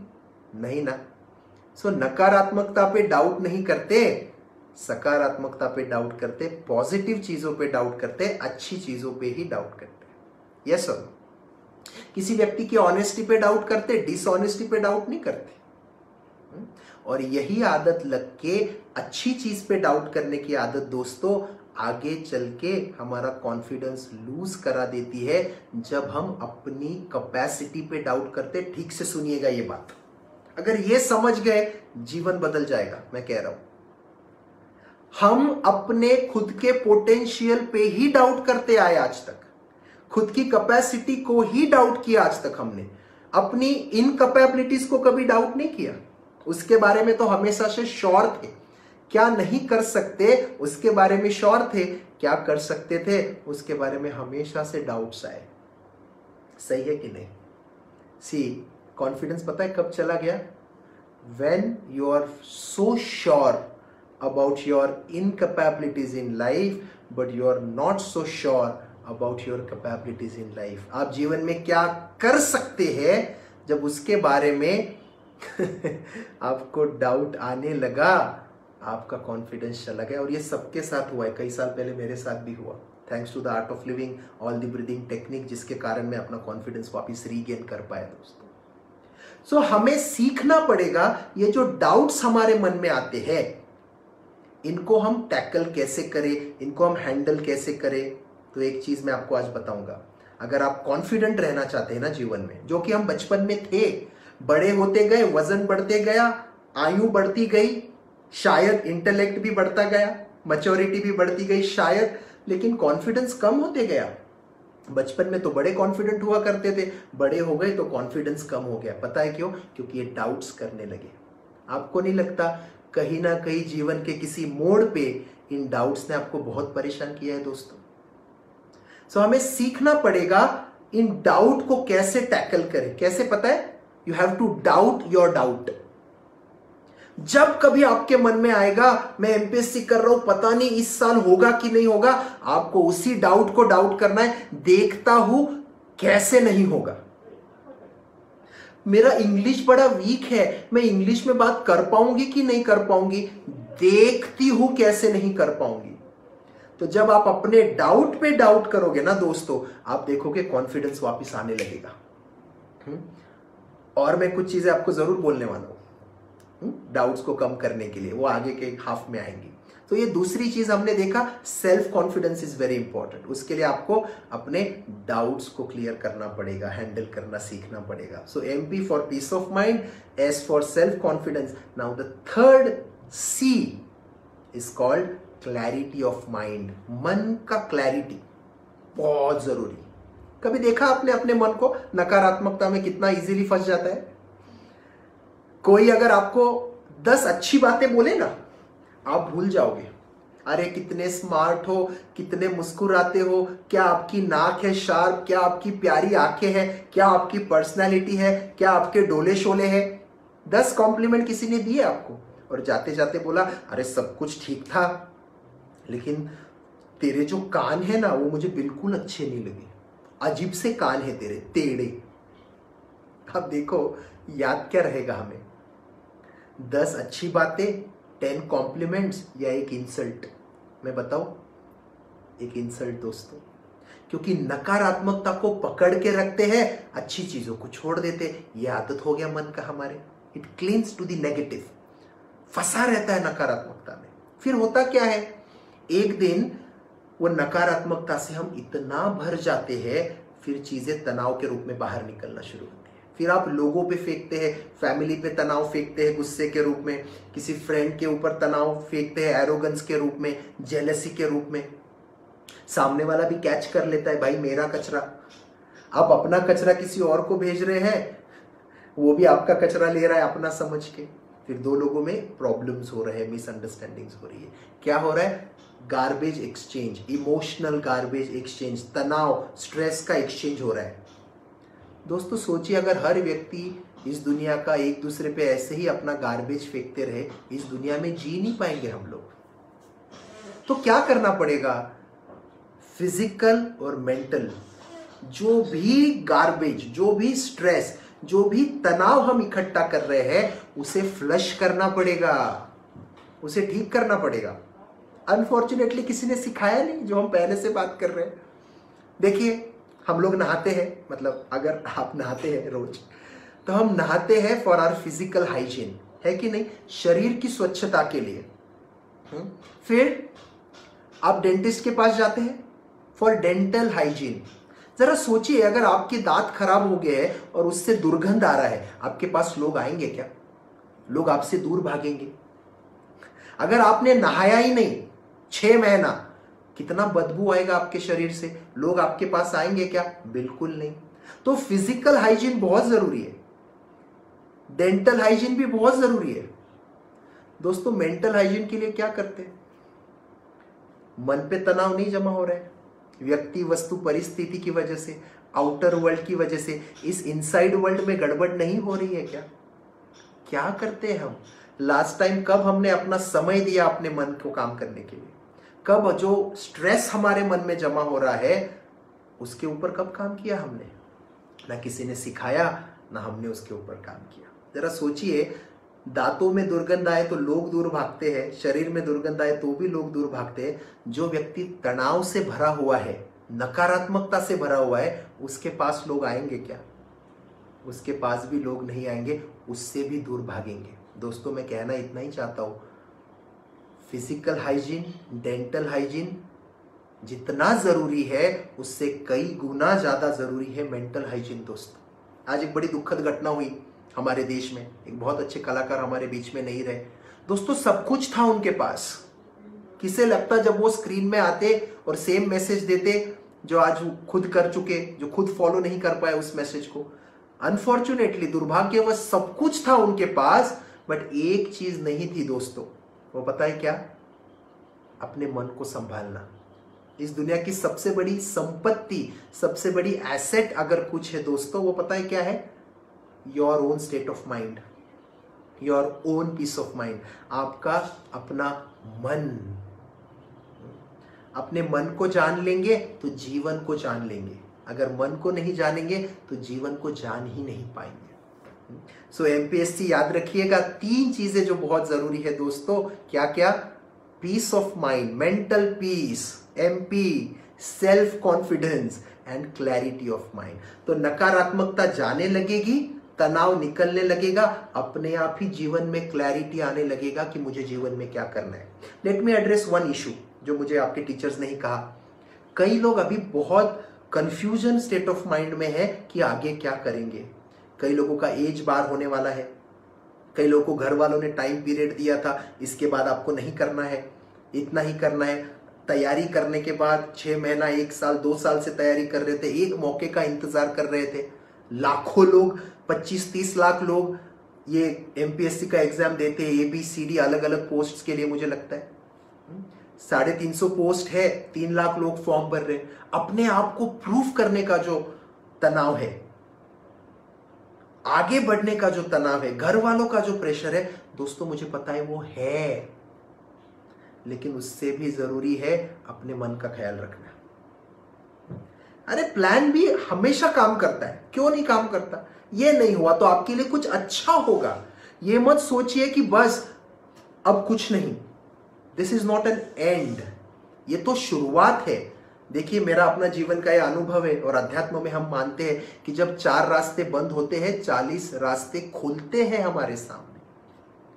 नहीं ना। सो नकारात्मकता पे डाउट नहीं करते, सकारात्मकता पे डाउट करते, पॉजिटिव चीजों पे डाउट करते, अच्छी चीजों पे ही डाउट करते। Yes sir. किसी व्यक्ति की ऑनेस्टी पे डाउट करते, डिसऑनेस्टी पे डाउट नहीं करते। और यही आदत लग के अच्छी चीज पे डाउट करने की आदत दोस्तों आगे चल के हमारा कॉन्फिडेंस लूज करा देती है, जब हम अपनी कैपेसिटी पे डाउट करते। ठीक से सुनिएगा ये बात, अगर ये समझ गए जीवन बदल जाएगा, मैं कह रहा हूं। हम अपने खुद के पोटेंशियल पे ही डाउट करते आए आज तक, खुद की कैपेसिटी को ही डाउट किया आज तक हमने, अपनी इनकैपेबिलिटीज को कभी डाउट नहीं किया। उसके बारे में तो हमेशा से श्योर थे, क्या नहीं कर सकते उसके बारे में श्योर थे, क्या कर सकते थे उसके बारे में हमेशा से डाउट्स आए। सही है कि नहीं? सी, कॉन्फिडेंस पता है कब चला गया? When you are so sure about your incapabilities in life but you are not so sure about your capabilities in life। आप जीवन में क्या कर सकते हैं, जब उसके बारे में आपको डाउट आने लगा, आपका कॉन्फिडेंस चला गया। और ये सबके साथ हुआ है, कई साल पहले मेरे साथ भी हुआ, thanks to the Art of Living, all the breathing technique, जिसके कारण मैं अपना कॉन्फिडेंस वापस रीगेन कर पाया दोस्तों। सो हमें सीखना पड़ेगा, ये जो डाउट्स हमारे मन में आते हैं इनको हम टैकल कैसे करें, इनको हम हैंडल कैसे करें। तो एक चीज मैं आपको आज बताऊंगा, अगर आप कॉन्फिडेंट रहना चाहते हैं ना जीवन में, जो कि हम बचपन में थे, बड़े होते गए, वजन बढ़ते गया, आयु बढ़ती गई, शायद इंटेलेक्ट भी बढ़ता गया, मैच्योरिटी भी बढ़ती गई शायद, लेकिन कॉन्फिडेंस कम होते गया। बचपन में तो बड़े कॉन्फिडेंट हुआ करते थे, बड़े हो गए तो कॉन्फिडेंस कम हो गया। पता है क्यों? क्योंकि ये डाउट्स करने लगे। आपको नहीं लगता कहीं ना कहीं जीवन के किसी मोड़ पे इन डाउट्स ने आपको बहुत परेशान किया है दोस्तों? सो हमें सीखना पड़ेगा इन डाउट को कैसे टैकल करें। कैसे? पता है, you have to doubt your doubt. जब कभी आपके मन में आएगा मैं एमपीएससी कर रहा हूं, पता नहीं इस साल होगा कि नहीं होगा, आपको उसी डाउट को डाउट करना है, देखता हूं कैसे नहीं होगा। मेरा इंग्लिश बड़ा वीक है, मैं इंग्लिश में बात कर पाऊंगी कि नहीं कर पाऊंगी, देखती हूं कैसे नहीं कर पाऊंगी। तो जब आप अपने डाउट पे डाउट करोगे ना दोस्तों, आप देखोगे कॉन्फिडेंस वापस आने लगेगा। और मैं कुछ चीजें आपको जरूर बोलने वाला हूं डाउट्स को कम करने के लिए, वो आगे के हाफ में आएंगी। तो ये दूसरी चीज हमने देखा, self confidence is very important. उसके लिए आपको अपने डाउट्स को क्लियर करना पड़ेगा, हैंडल करना सीखना पड़ेगा। सो MP for peace of mind, S for self confidence. Now the third C is called clarity of mind. मन का क्लैरिटी बहुत जरूरी। कभी देखा आपने अपने मन को नकारात्मकता में कितना इजीली फंस जाता है? कोई अगर आपको 10 अच्छी बातें बोले ना, आप भूल जाओगे। अरे कितने स्मार्ट हो, कितने मुस्कुराते हो, क्या आपकी नाक है शार्प, क्या आपकी प्यारी आंखें हैं, क्या आपकी पर्सनालिटी है, क्या आपके डोले शोले हैं। 10 कॉम्प्लीमेंट किसी ने दिए आपको और जाते जाते बोला अरे सब कुछ ठीक था, लेकिन तेरे जो कान है ना वो मुझे बिल्कुल अच्छे नहीं लगे, अजीब से कान है तेरे, टेढ़े। अब देखो याद क्या रहेगा हमें, 10 अच्छी बातें, 10 कॉम्प्लीमेंट्स या एक इंसल्ट? मैं बताऊं, एक इंसल्ट दोस्तों। क्योंकि नकारात्मकता को पकड़ के रखते हैं, अच्छी चीजों को छोड़ देते। ये आदत हो गया मन का हमारे। It clings to the negative, फंसा रहता है नकारात्मकता में। फिर होता क्या है, एक दिन वो नकारात्मकता से हम इतना भर जाते हैं, फिर चीजें तनाव के रूप में बाहर निकलना शुरू होती है। फिर आप लोगों पे फेंकते हैं, फैमिली पे तनाव फेंकते हैं गुस्से के रूप में, किसी फ्रेंड के ऊपर तनाव फेंकते हैं एरोगेंस के रूप में, जेलसी के रूप में। सामने वाला भी कैच कर लेता है, भाई मेरा कचरा। आप अपना कचरा किसी और को भेज रहे हैं, वो भी आपका कचरा ले रहा है अपना समझ के। फिर 2 लोगों में प्रॉब्लम्स हो रहे हैं, मिसअंडरस्टैंडिंग्स हो रही है। क्या हो रहा है? Garbage exchange, emotional garbage exchange, तनाव, स्ट्रेस का एक्सचेंज हो रहा है। दोस्तों सोचिए, अगर हर व्यक्ति इस दुनिया का एक दूसरे पे ऐसे ही अपना गार्बेज फेंकते रहे, इस दुनिया में जी नहीं पाएंगे हम लोग। तो क्या करना पड़ेगा? फिजिकल और मेंटल जो भी गार्बेज, जो भी स्ट्रेस, जो भी तनाव हम इकट्ठा कर रहे हैं, उसे फ्लश करना पड़ेगा, उसे ठीक करना पड़ेगा। अनफॉर्चुनेटली किसी ने सिखाया नहीं, जो हम पहले से बात कर रहे हैं। देखिए हम लोग नहाते हैं, मतलब अगर आप नहाते हैं रोज, तो हम नहाते हैं फॉर आवर फिजिकल हाइजीन, है कि नहीं? शरीर की स्वच्छता के लिए। फिर आप डेंटिस्ट के पास जाते हैं फॉर डेंटल हाइजीन। जरा सोचिए, अगर आपके दांत खराब हो गए हैं और उससे दुर्गंध आ रहा है, आपके पास लोग आएंगे क्या? लोग आपसे दूर भागेंगे। अगर आपने नहाया ही नहीं 6 महीना, कितना बदबू आएगा आपके शरीर से, लोग आपके पास आएंगे क्या? बिल्कुल नहीं। तो फिजिकल हाइजीन बहुत जरूरी है, डेंटल हाइजीन भी बहुत जरूरी है। दोस्तों मेंटल हाइजीन के लिए क्या करते हैं? मन पे तनाव नहीं जमा हो रहा है, व्यक्ति वस्तु परिस्थिति की वजह से, आउटर वर्ल्ड की वजह से, इस इनसाइड वर्ल्ड में गड़बड़ नहीं हो रही है क्या? क्या करते हैं हम? लास्ट टाइम कब हमने अपना समय दिया अपने मन को काम करने के लिए? कब जो स्ट्रेस हमारे मन में जमा हो रहा है उसके ऊपर कब काम किया हमने? ना किसी ने सिखाया, ना हमने उसके ऊपर काम किया। जरा सोचिए, दांतों में दुर्गंध आए तो लोग दूर भागते हैं, शरीर में दुर्गंध आए तो भी लोग दूर भागते हैं। जो व्यक्ति तनाव से भरा हुआ है, नकारात्मकता से भरा हुआ है, उसके पास लोग आएंगे क्या? उसके पास भी लोग नहीं आएंगे, उससे भी दूर भागेंगे। दोस्तों मैं कहना इतना ही चाहता हूं, फिजिकल हाइजीन, डेंटल हाइजीन जितना जरूरी है उससे कई गुना ज्यादा जरूरी है मेंटल हाइजीन। दोस्तों आज एक बड़ी दुखद घटना हुई हमारे देश में। एक बहुत अच्छे कलाकार हमारे बीच में नहीं रहे। दोस्तों सब कुछ था उनके पास। किसे लगता जब वो स्क्रीन में आते और सेम मैसेज देते, जो आज खुद कर चुके, जो खुद फॉलो नहीं कर पाए उस मैसेज को। अनफॉर्चुनेटली, दुर्भाग्यवश सब कुछ था उनके पास, बट एक चीज नहीं थी दोस्तों, वो पता है क्या? अपने मन को संभालना। इस दुनिया की सबसे बड़ी संपत्ति, सबसे बड़ी एसेट अगर कुछ है दोस्तों, वो पता है क्या है? Your own state of mind, your own peace of mind, आपका अपना मन। अपने मन को जान लेंगे तो जीवन को जान लेंगे, अगर मन को नहीं जानेंगे तो जीवन को जान ही नहीं पाएंगे। सो एमपीएससी याद रखिएगा, 3 चीजें जो बहुत जरूरी है दोस्तों, क्या क्या? Peace of mind, mental peace, MP, self confidence and clarity of mind. तो नकारात्मकता जाने लगेगी, तनाव निकलने लगेगा, अपने आप ही जीवन में क्लैरिटी आने लगेगा कि मुझे जीवन में क्या करना है। Let me address one issue जो मुझे आपके टीचर्स ने ही कहा। कई लोग अभी बहुत कंफ्यूजन स्टेट ऑफ माइंड में है कि आगे क्या करेंगे। कई लोगों का एज बार होने वाला है, कई लोगों को घर वालों ने टाइम पीरियड दिया था, इसके बाद आपको नहीं करना है, इतना ही करना है। तैयारी करने के बाद 6 महीना, 1 साल, 2 साल से तैयारी कर रहे थे, एक मौके का इंतजार कर रहे थे। लाखों लोग, 25-30 लाख लोग ये एमपीएससी का एग्जाम देते हैं, ABCD अलग अलग पोस्ट के लिए। मुझे लगता है 350 पोस्ट है, 3 लाख लोग फॉर्म भर रहे हैं। अपने आप को प्रूफ करने का जो तनाव है, आगे बढ़ने का जो तनाव है, घर वालों का जो प्रेशर है दोस्तों, मुझे पता है वो है, लेकिन उससे भी जरूरी है अपने मन का ख्याल रखना। अरे प्लान भी हमेशा काम करता है, क्यों नहीं काम करता? ये नहीं हुआ तो आपके लिए कुछ अच्छा होगा। ये मत सोचिए कि बस अब कुछ नहीं। This is not an and, ये तो शुरुआत है। देखिए, मेरा अपना जीवन का ये अनुभव है, और अध्यात्म में हम मानते हैं कि जब 4 रास्ते बंद होते हैं, 40 रास्ते खुलते हैं हमारे सामने।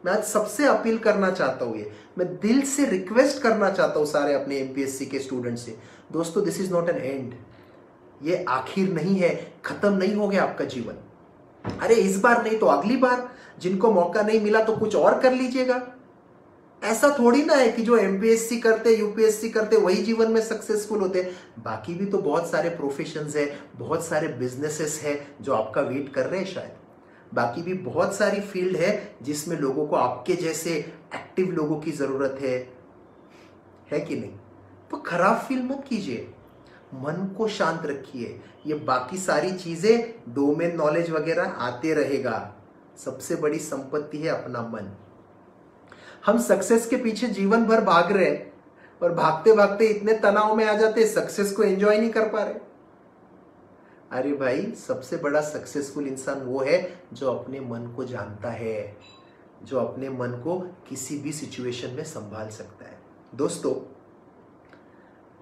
मैं आज सबसे अपील करना चाहता हूं, ये मैं दिल से रिक्वेस्ट करना चाहता हूं सारे अपने एमपीएससी के स्टूडेंट से, दोस्तों this is not an and, ये आखिर नहीं है, खत्म नहीं हो गया आपका जीवन। अरे इस बार नहीं तो अगली बार, जिनको मौका नहीं मिला तो कुछ और कर लीजिएगा। ऐसा थोड़ी ना है कि जो एमपीएससी करते, यूपीएससी करते वही जीवन में सक्सेसफुल होते। बाकी भी तो बहुत सारे प्रोफेशंस है, बहुत सारे बिजनेसेस है जो आपका वेट कर रहे हैं शायद। बाकी भी बहुत सारी फील्ड है जिसमें लोगों को आपके जैसे एक्टिव लोगों की जरूरत है कि नहीं? तो खराब फील मत कीजिए, मन को शांत रखिए। ये बाकी सारी चीजें, डोमेन नॉलेज वगैरह आते रहेगा। सबसे बड़ी संपत्ति है अपना मन। हम सक्सेस के पीछे जीवन भर भाग रहे हैं, और भागते भागते इतने तनाव में आ जाते हैं, सक्सेस को एंजॉय नहीं कर पा रहे। अरे भाई, सबसे बड़ा सक्सेसफुल इंसान वो है जो अपने मन को जानता है, जो अपने मन को किसी भी सिचुएशन में संभाल सकता है। दोस्तों,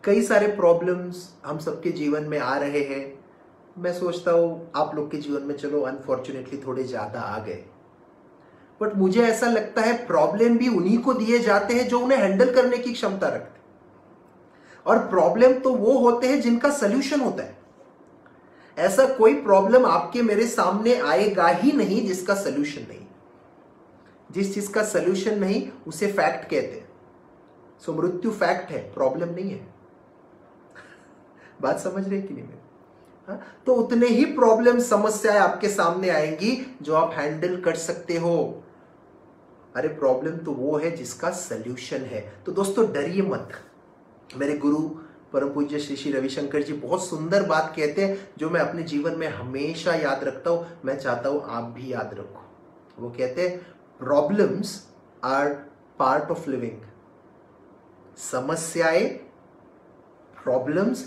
कई सारे प्रॉब्लम्स हम सबके जीवन में आ रहे हैं। मैं सोचता हूं आप लोग के जीवन में चलो अनफॉर्चुनेटली थोड़े ज्यादा आ गए, बट मुझे ऐसा लगता है प्रॉब्लम भी उन्हीं को दिए जाते हैं जो उन्हें हैंडल करने की क्षमता रखते हैं। और प्रॉब्लम तो वो होते हैं जिनका सल्यूशन होता है। ऐसा कोई प्रॉब्लम आपके मेरे सामने आएगा ही नहीं जिसका सल्यूशन नहीं। जिस चीज का सल्यूशन नहीं उसे फैक्ट कहते हैं। सो मृत्यु फैक्ट है, प्रॉब्लम नहीं है। बात समझ रहे कि नहीं मेरे? तो उतने ही प्रॉब्लम, समस्याएं आपके सामने आएंगी जो आप हैंडल कर सकते हो। अरे प्रॉब्लम तो वो है जिसका सल्यूशन है। तो दोस्तों डरिए मत। मेरे गुरु परम पूज्य श्री श्री रविशंकर जी बहुत सुंदर बात कहते हैं जो मैं अपने जीवन में हमेशा याद रखता हूं। मैं चाहता हूं आप भी याद रखो। वो कहते हैं problems are part of living. समस्याएं, प्रॉब्लम्स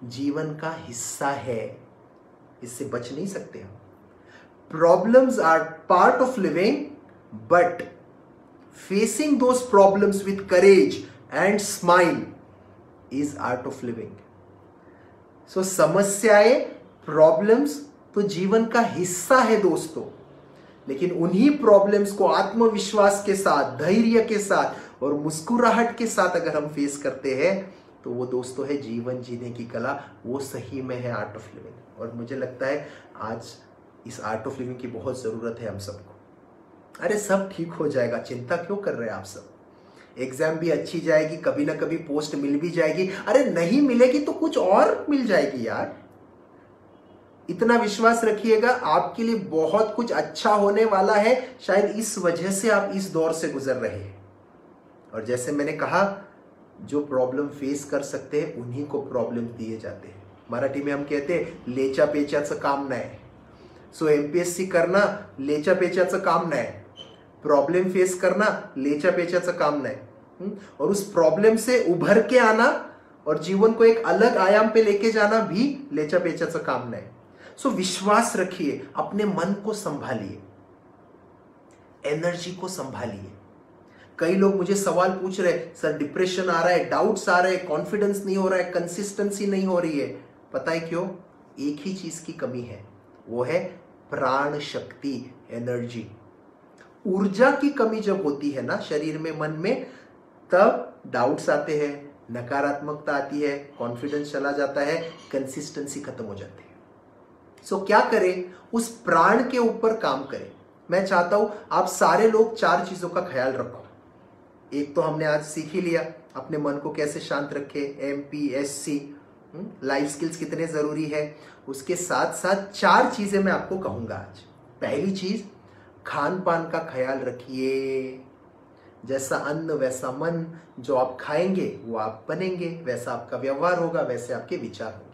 जीवन का हिस्सा है, इससे बच नहीं सकते हम। Problems are part of living, but facing those problems with courage and smile is art of living. So समस्याएं, प्रॉब्लम्स तो जीवन का हिस्सा है दोस्तों, लेकिन उन्हीं प्रॉब्लम्स को आत्मविश्वास के साथ, धैर्य के साथ और मुस्कुराहट के साथ अगर हम फेस करते हैं तो वो दोस्तों है जीवन जीने की कला। वो सही में है आर्ट ऑफ लिविंग। और मुझे लगता है आज इस आर्ट ऑफ लिविंग की बहुत जरूरत है हम सबको। अरे सब ठीक हो जाएगा, चिंता क्यों कर रहे हैं आप सब? एग्जाम भी अच्छी जाएगी, कभी ना कभी पोस्ट मिल भी जाएगी। अरे नहीं मिलेगी तो कुछ और मिल जाएगी यार। इतना विश्वास रखिएगा, आपके लिए बहुत कुछ अच्छा होने वाला है। शायद इस वजह से आप इस दौर से गुजर रहे हैं। और जैसे मैंने कहा, जो प्रॉब्लम फेस कर सकते हैं उन्हीं को प्रॉब्लम दिए जाते हैं। मराठी में हम कहते हैं लेचा पेचाचं काम नाही। सो एमपीएससी करना लेचा पेचाचं काम नाही, प्रॉब्लम फेस करना लेचा पेचाचं काम नहीं, और उस प्रॉब्लम से उभर के आना और जीवन को एक अलग आयाम पे लेके जाना भी लेचा पेचाचं काम नहीं। सो विश्वास रखिए, अपने मन को संभालिए, एनर्जी को संभालिए। कई लोग मुझे सवाल पूछ रहे, सर डिप्रेशन आ रहा है, डाउट्स आ रहे हैं, कॉन्फिडेंस नहीं हो रहा है, कंसिस्टेंसी नहीं हो रही है। पता है क्यों? एक ही चीज की कमी है, वो है प्राण शक्ति, एनर्जी। ऊर्जा की कमी जब होती है ना शरीर में, मन में, तब डाउट्स आते हैं, नकारात्मकता आती है, कॉन्फिडेंस चला जाता है, कंसिस्टेंसी खत्म हो जाती है। सो क्या करें? उस प्राण के ऊपर काम करें। मैं चाहता हूं आप सारे लोग 4 चीजों का ख्याल रखो। एक तो हमने आज सीख ही लिया, अपने मन को कैसे शांत रखे, एमपीएससी, लाइफ स्किल्स कितने जरूरी है। उसके साथ साथ 4 चीजें मैं आपको कहूंगा आज। पहली चीज, खान पान का ख्याल रखिए। जैसा अन्न वैसा मन, जो आप खाएंगे वो आप बनेंगे, वैसा आपका व्यवहार होगा, वैसे आपके विचार होंगे।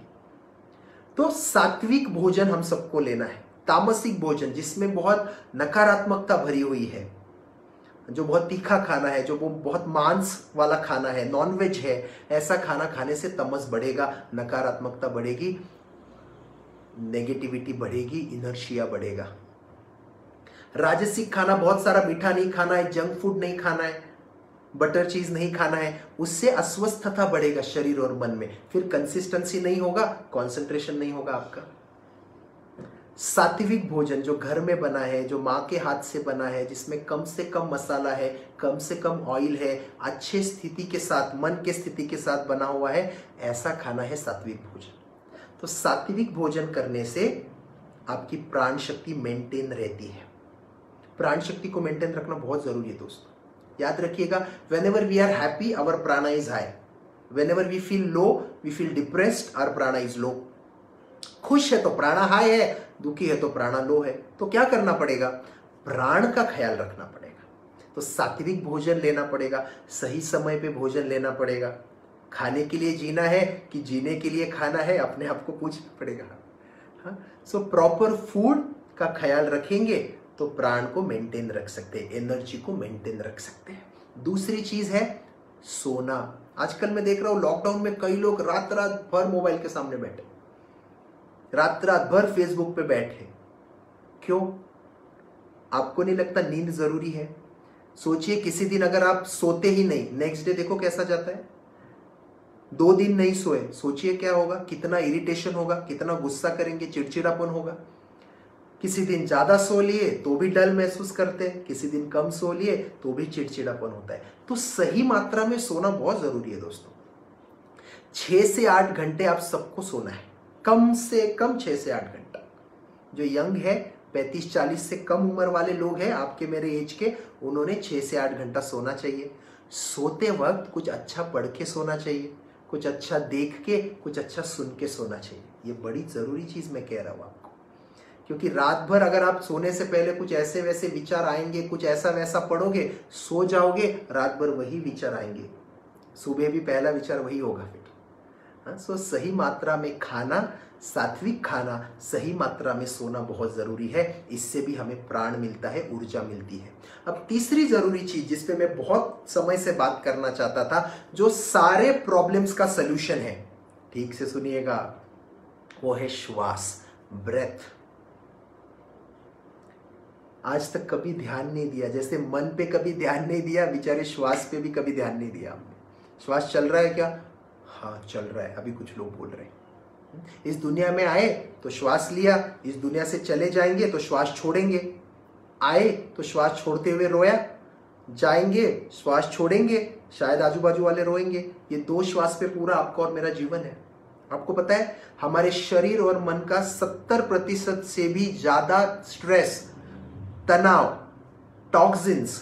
तो सात्विक भोजन हम सबको लेना है। तामसिक भोजन जिसमें बहुत नकारात्मकता भरी हुई है, जो बहुत तीखा खाना है, जो वो बहुत मांस वाला खाना है, नॉनवेज है, ऐसा खाना खाने से तमस बढ़ेगा, नकारात्मकता बढ़ेगी, नेगेटिविटी बढ़ेगी, इनर्शिया बढ़ेगा। राजसिक खाना, बहुत सारा मीठा नहीं खाना है, जंक फूड नहीं खाना है, बटर चीज नहीं खाना है, उससे अस्वस्थता बढ़ेगा शरीर और मन में, फिर कंसिस्टेंसी नहीं होगा, कंसंट्रेशन नहीं होगा आपका। सात्विक भोजन जो घर में बना है, जो माँ के हाथ से बना है, जिसमें कम से कम मसाला है, कम से कम ऑयल है, अच्छे स्थिति के साथ, मन के स्थिति के साथ बना हुआ है, ऐसा खाना है सात्विक भोजन। तो सात्विक भोजन करने से आपकी प्राण शक्ति मेंटेन रहती है। प्राण शक्ति को मेंटेन रखना बहुत जरूरी है दोस्तों। याद रखिएगा, whenever we are happy, our prana is high. Whenever we feel low, we feel depressed, our prana is low. खुश है तो प्राणा हाई है, दुखी है तो प्राणा लो है। तो क्या करना पड़ेगा? प्राण का ख्याल रखना पड़ेगा। तो सात्विक भोजन लेना पड़ेगा, सही समय पे भोजन लेना पड़ेगा। खाने के लिए जीना है कि जीने के लिए खाना है, अपने आप को पूछना पड़ेगा। हाँ, सो प्रॉपर फूड का ख्याल रखेंगे तो प्राण को मेंटेन रख सकते हैं, एनर्जी को मेंटेन रख सकते हैं। दूसरी चीज है सोना। आजकल मैं देख रहा हूं लॉकडाउन में कई लोग रात रात भर मोबाइल के सामने बैठे, रात रात भर फेसबुक पे बैठे। क्यों? आपको नहीं लगता नींद जरूरी है? सोचिए, किसी दिन अगर आप सोते ही नहीं, नेक्स्ट डे देखो कैसा जाता है। 2 दिन नहीं सोए, सोचिए क्या होगा, कितना इरिटेशन होगा, कितना गुस्सा करेंगे, चिड़चिड़ापन होगा। किसी दिन ज्यादा सो लिए तो भी डल महसूस करते हैं, किसी दिन कम सो लिए तो भी चिड़चिड़ापन होता है। तो सही मात्रा में सोना बहुत जरूरी है दोस्तों। 6 से 8 घंटे आप सबको सोना है, कम से कम 6 से 8 घंटा। जो यंग है, 35-40 से कम उम्र वाले लोग हैं, आपके मेरे एज के, उन्होंने 6 से 8 घंटा सोना चाहिए। सोते वक्त कुछ अच्छा पढ़ के सोना चाहिए, कुछ अच्छा देख के, कुछ अच्छा सुन के सोना चाहिए। ये बड़ी जरूरी चीज मैं कह रहा हूं आपको, क्योंकि रात भर अगर आप सोने से पहले कुछ ऐसे वैसे विचार आएंगे, कुछ ऐसा वैसा पढ़ोगे, सो जाओगे, रात भर वही विचार आएंगे, सुबह भी पहला विचार वही होगा फिर। हाँ, सो सही मात्रा में खाना, सात्विक खाना, सही मात्रा में सोना बहुत जरूरी है। इससे भी हमें प्राण मिलता है, ऊर्जा मिलती है। अब तीसरी जरूरी चीज जिस पे मैं बहुत समय से बात करना चाहता था, जो सारे प्रॉब्लम्स का सलूशन है, ठीक से सुनिएगा, वो है श्वास, ब्रेथ। आज तक कभी ध्यान नहीं दिया, जैसे मन पे कभी ध्यान नहीं दिया, बेचारे श्वास पे भी कभी ध्यान नहीं दिया हमने। श्वास चल रहा है क्या? हाँ चल रहा है, अभी कुछ लोग बोल रहे हैं। इस दुनिया में आए तो श्वास लिया, इस दुनिया से चले जाएंगे तो श्वास छोड़ेंगे। आए तो श्वास छोड़ते हुए रोया, जाएंगे श्वास छोड़ेंगे, शायद आजू बाजू वाले रोएंगे। ये 2 श्वास पे पूरा आपका और मेरा जीवन है। आपको पता है, हमारे शरीर और मन का 70% से भी ज्यादा स्ट्रेस, तनाव, टॉक्सिन्स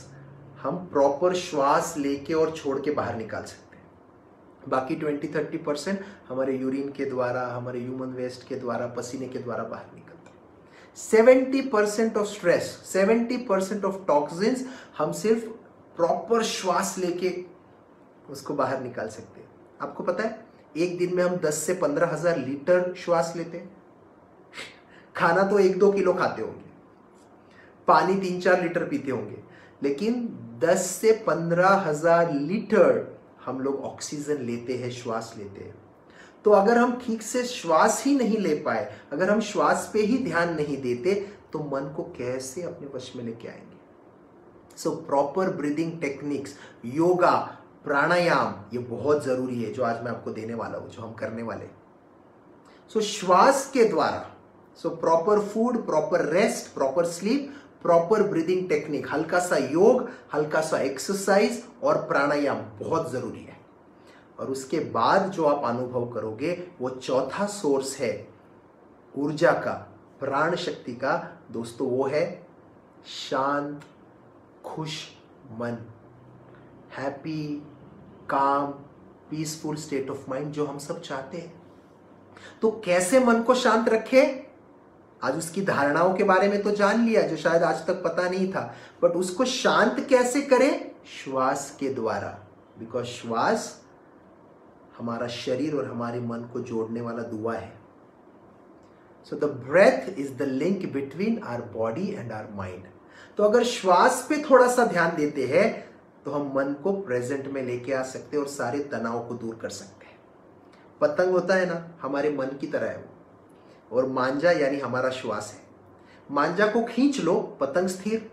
हम प्रॉपर श्वास लेके और छोड़ के बाहर निकाल सकते हैं। बाकी 20-30% हमारे यूरिन के द्वारा, हमारे ह्यूमन वेस्ट के द्वारा, पसीने के द्वारा बाहर निकलते हैं। 70% ऑफ स्ट्रेस, 70% ऑफ टॉक्सिन्स हम सिर्फ प्रॉपर श्वास लेके उसको बाहर निकाल सकते हैं। आपको पता है एक दिन में हम 10 से 15,000 लीटर श्वास लेते हैं। खाना तो 1-2 किलो खाते होंगे, पानी 3-4 लीटर पीते होंगे, लेकिन 10 से 15,000 लीटर हम लोग ऑक्सीजन लेते हैं, श्वास लेते हैं। तो अगर हम ठीक से श्वास ही नहीं ले पाए, अगर हम श्वास पे ही ध्यान नहीं देते, तो मन को कैसे अपने वश में लेके आएंगे? So proper breathing techniques, yoga, pranayama, ये बहुत जरूरी है जो आज मैं आपको देने वाला हूं, जो हम करने वाले। सो श्वास के द्वारा, so proper food, proper rest, proper sleep, proper breathing technique, हल्का सा योग, हल्का सा एक्सरसाइज और प्राणायाम बहुत जरूरी है। और उसके बाद जो आप अनुभव करोगे वो चौथा सोर्स है ऊर्जा का, प्राण शक्ति का दोस्तों, वो है शांत, खुश मन, हैप्पी, काम, पीसफुल स्टेट ऑफ माइंड, जो हम सब चाहते हैं। तो कैसे मन को शांत रखे, आज उसकी धारणाओं के बारे में तो जान लिया जो शायद आज तक पता नहीं था, बट उसको शांत कैसे करें? श्वास के द्वारा, बिकॉज श्वास हमारा शरीर और हमारे मन को जोड़ने वाला दुआ है। So the breath is the link between our body and our mind. तो अगर श्वास पे थोड़ा सा ध्यान देते हैं तो हम मन को प्रेजेंट में लेके आ सकते हैं और सारे तनाव को दूर कर सकते हैं। पतंग होता है ना, हमारे मन की तरह है वो, और मांझा यानी हमारा श्वास है। मांझा को खींच लो, पतंग स्थिर।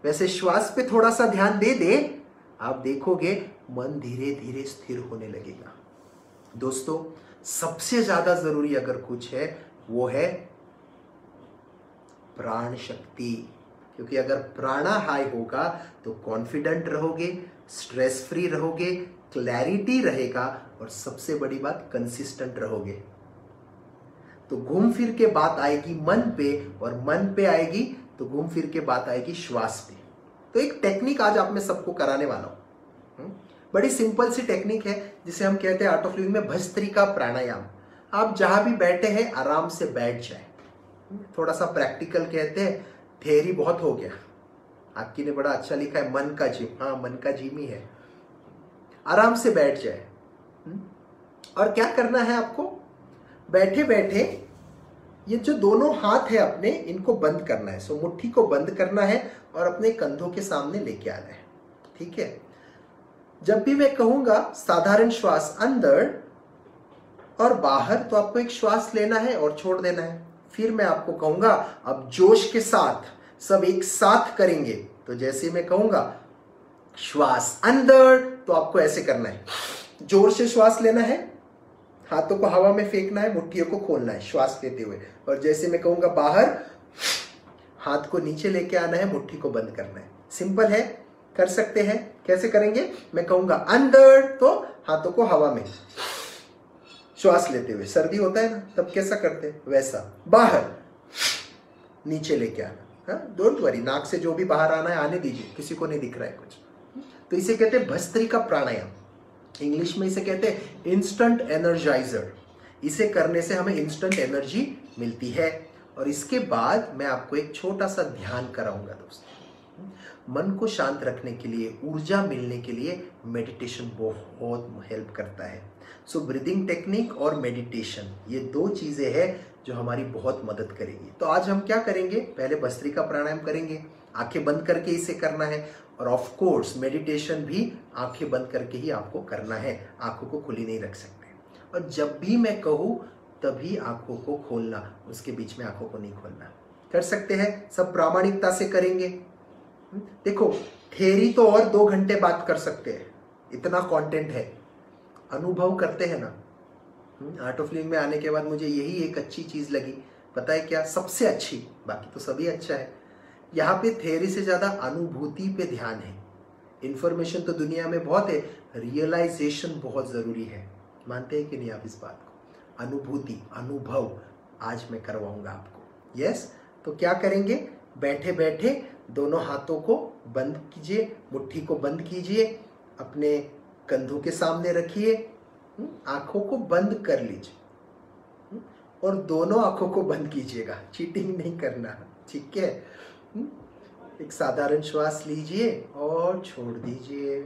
वैसे श्वास पे थोड़ा सा ध्यान दे दे, आप देखोगे मन धीरे धीरे स्थिर होने लगेगा। दोस्तों सबसे ज्यादा जरूरी अगर कुछ है वो है प्राण शक्ति, क्योंकि अगर प्राणा हाई होगा तो कॉन्फिडेंट रहोगे, स्ट्रेस फ्री रहोगे, क्लैरिटी रहेगा, और सबसे बड़ी बात कंसिस्टेंट रहोगे। तो घूम फिर के बात आएगी मन पे, और मन पे आएगी तो घूम फिर के बात आएगी श्वास पे। तो एक टेक्निक आज आप में सबको कराने वाला हूं। बड़ी सिंपल सी टेक्निक है जिसे हम कहते हैं आर्ट ऑफ लिविंग में भस्त्रिका प्राणायाम। आप जहां भी बैठे हैं आराम से बैठ जाए। थोड़ा सा प्रैक्टिकल कहते हैं, थेरी बहुत हो गया। आपकी ने बड़ा अच्छा लिखा है मन का जिम, हाँ मन का जिम ही है। आराम से बैठ जाए। और क्या करना है आपको? बैठे बैठे ये जो दोनों हाथ है अपने, इनको बंद करना है। सो मुट्ठी को बंद करना है और अपने कंधों के सामने लेके आना है। ठीक है? जब भी मैं कहूंगा साधारण श्वास अंदर और बाहर, तो आपको एक श्वास लेना है और छोड़ देना है। फिर मैं आपको कहूंगा अब जोश के साथ सब एक साथ करेंगे। तो जैसे मैं कहूंगा श्वास अंदर, तो आपको ऐसे करना है, जोर से श्वास लेना है, हाथों को हवा में फेंकना है, मुट्ठियों को खोलना है श्वास लेते हुए। और जैसे मैं कहूंगा बाहर, हाथ को नीचे लेके आना है, मुट्ठी को बंद करना है। सिंपल है, कर सकते हैं। कैसे करेंगे? मैं कहूंगा अंदर तो हाथों को हवा में श्वास लेते हुए, सर्दी होता है ना तब कैसा करते हैं वैसा, बाहर नीचे लेके आना। डोंट वरी, नाक से जो भी बाहर आना है आने दीजिए, किसी को नहीं दिख रहा है कुछ। तो इसे कहते हैं भस्त्रिका प्राणायाम। इंग्लिश में इसे कहते हैं इंस्टेंट एनर्जाइजर। इसे करने से हमें इंस्टेंट एनर्जी मिलती है। और इसके बाद मैं आपको एक छोटा सा ध्यान कराऊंगा दोस्तों। मन को शांत रखने के लिए, ऊर्जा मिलने के लिए मेडिटेशन बहुत हेल्प करता है। सो ब्रीदिंग टेक्निक और मेडिटेशन, ये दो चीजें हैं जो हमारी बहुत मदद करेगी। तो आज हम क्या करेंगे? पहले भस्त्रिका प्राणायाम करेंगे, आंखें बंद करके इसे करना है। और ऑफ कोर्स मेडिटेशन भी आंखें बंद करके ही आपको करना है, आंखों को खुली नहीं रख सकते। और जब भी मैं कहूँ तभी आंखों को खोलना, उसके बीच में आंखों को नहीं खोलना। कर सकते हैं, सब प्रामाणिकता से करेंगे। देखो थ्योरी तो और 2 घंटे बात कर सकते हैं, इतना कंटेंट है। अनुभव करते हैं ना। आर्ट ऑफ लिविंग में आने के बाद मुझे यही एक अच्छी चीज लगी, पता है क्या? सबसे अच्छी, बाकी तो सभी अच्छा है, यहाँ पे थ्योरी से ज्यादा अनुभूति पे ध्यान है। इंफॉर्मेशन तो दुनिया में बहुत है, रियलाइजेशन बहुत जरूरी है। मानते हैं कि नहीं आप इस बात को? अनुभूति, अनुभव आज मैं करवाऊंगा आपको। यस, तो क्या करेंगे? बैठे बैठे दोनों हाथों को बंद कीजिए, मुट्ठी को बंद कीजिए, अपने कंधों के सामने रखिए, आंखों को बंद कर लीजिए और दोनों आंखों को बंद कीजिएगा, चीटिंग नहीं करना, ठीक है। एक साधारण श्वास लीजिए और छोड़ दीजिए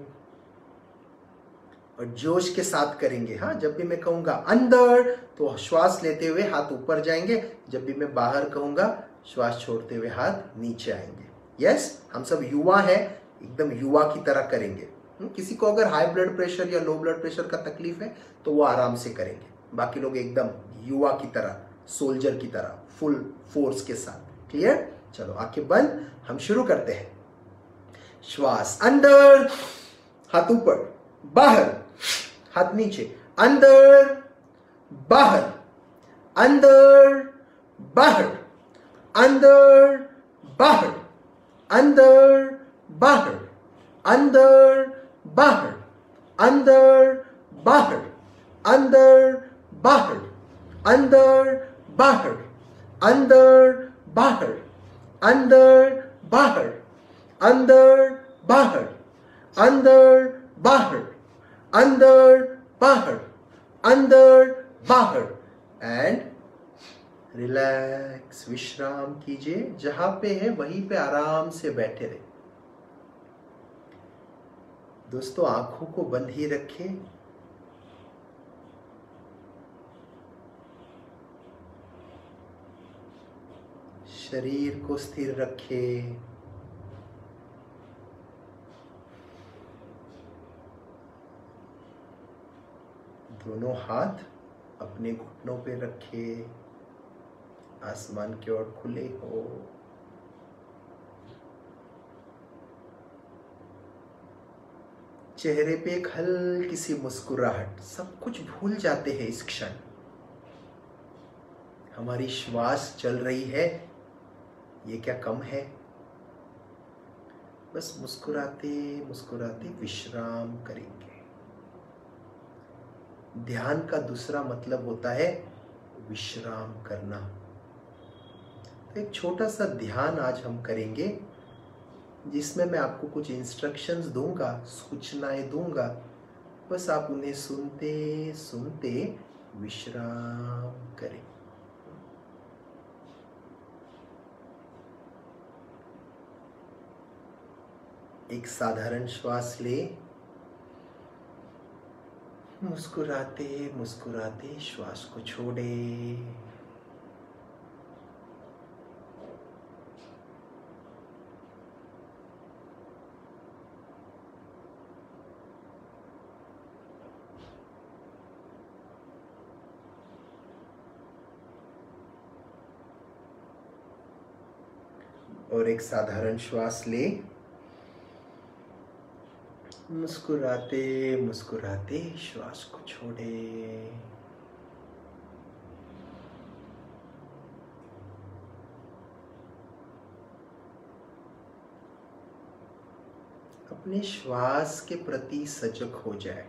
और जोश के साथ करेंगे। हाँ, जब भी मैं कहूंगा अंदर तो श्वास लेते हुए हाथ ऊपर जाएंगे, जब भी मैं बाहर कहूंगा श्वास छोड़ते हुए हाथ नीचे आएंगे। यस, हम सब युवा हैं, एकदम युवा की तरह करेंगे। किसी को अगर हाई ब्लड प्रेशर या लो ब्लड प्रेशर का तकलीफ है तो वो आराम से करेंगे, बाकी लोग एकदम युवा की तरह, सोल्जर की तरह फुल फोर्स के साथ। क्लियर? चलो आंखें बंद, हम शुरू करते हैं। श्वास अंदर, हाथ ऊपर, बाहर, हाथ नीचे, अंदर बाहर, अंदर बाहर, अंदर बाहर, अंदर बाहर, अंदर बाहर, अंदर बाहर, अंदर बाहर, अंदर बाहर, अंदर बाहर, अंदर बाहर, अंदर बाहर, अंदर बाहर, अंदर बाहर, अंदर बाहर एंड रिलैक्स, विश्राम कीजिए। जहां पे है वहीं पे आराम से बैठे रहे। दोस्तों आंखों को बंद ही रखें। शरीर को स्थिर रखें। दोनों हाथ अपने घुटनों पे रखें, आसमान की ओर खुले हो। चेहरे पे एक हल्की सी मुस्कुराहट, सब कुछ भूल जाते हैं इस क्षण। हमारी श्वास चल रही है, ये क्या कम है? बस मुस्कुराते मुस्कुराते विश्राम करेंगे। ध्यान का दूसरा मतलब होता है विश्राम करना। तो एक छोटा सा ध्यान आज हम करेंगे, जिसमें मैं आपको कुछ इंस्ट्रक्शंस दूंगा, सूचनाएं दूंगा, बस आप उन्हें सुनते सुनते विश्राम करें। एक साधारण श्वास ले, मुस्कुराते मुस्कुराते श्वास को छोड़े। और एक साधारण श्वास ले, मुस्कुराते मुस्कुराते श्वास को छोड़े। अपने श्वास के प्रति सजग हो जाए।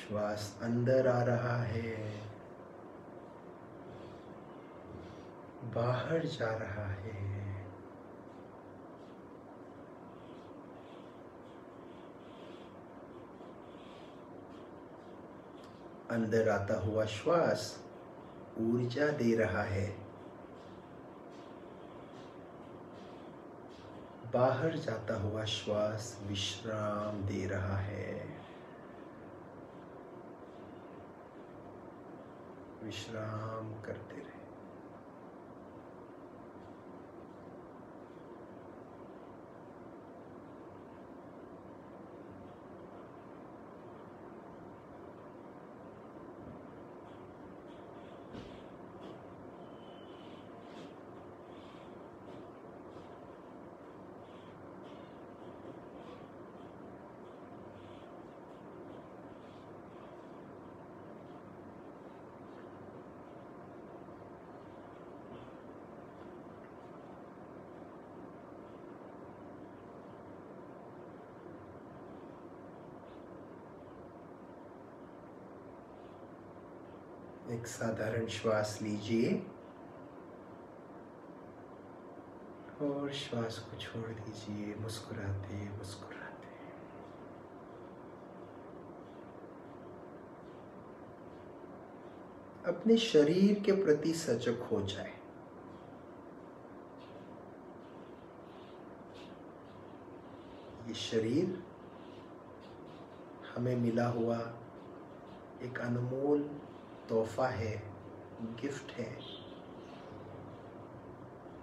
श्वास अंदर आ रहा है, बाहर जा रहा है। अंदर आता हुआ श्वास ऊर्जा दे रहा है, बाहर जाता हुआ श्वास विश्राम दे रहा है। विश्राम करते रहे। एक साधारण श्वास लीजिए और श्वास को छोड़ दीजिए, मुस्कुराते मुस्कुराते। अपने शरीर के प्रति सजग हो जाए। ये शरीर हमें मिला हुआ एक अनमोल तोहफा है, गिफ्ट है।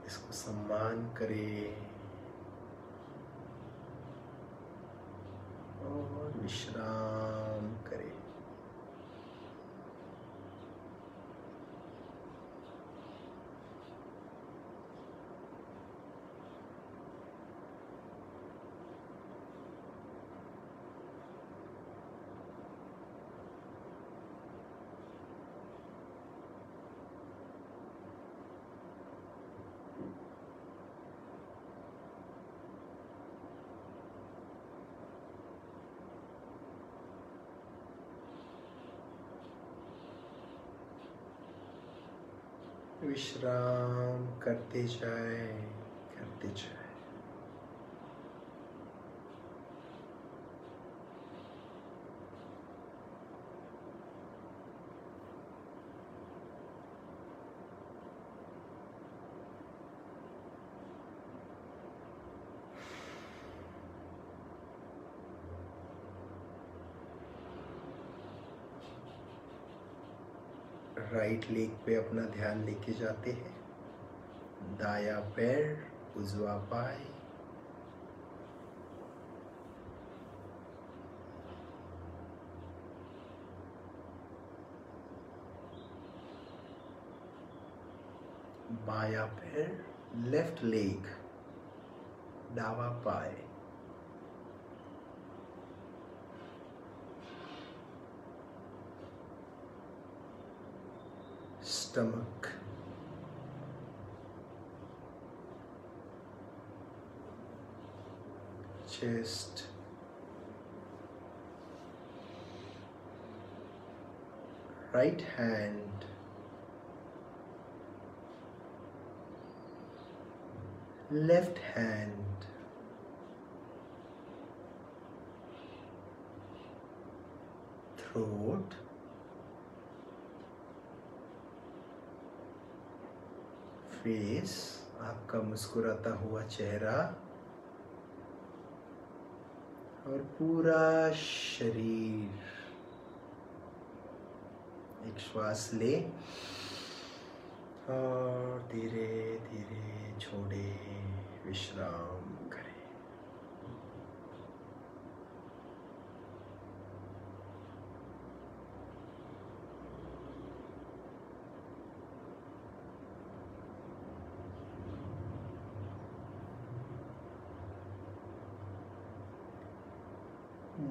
इसको सम्मान करें और विश्राम करें। विश्राम करते जाए, करते जाए। राइट लेग पे अपना ध्यान लेके जाते हैं। दाया पैर, उजवा पाय, बाया पैर, लेफ्ट लेग, दावा पाय, stomach, chest, right hand, left hand, throat, face, आपका मुस्कुराता हुआ चेहरा और पूरा शरीर। एक श्वास ले और धीरे धीरे छोड़े, विश्राम करें।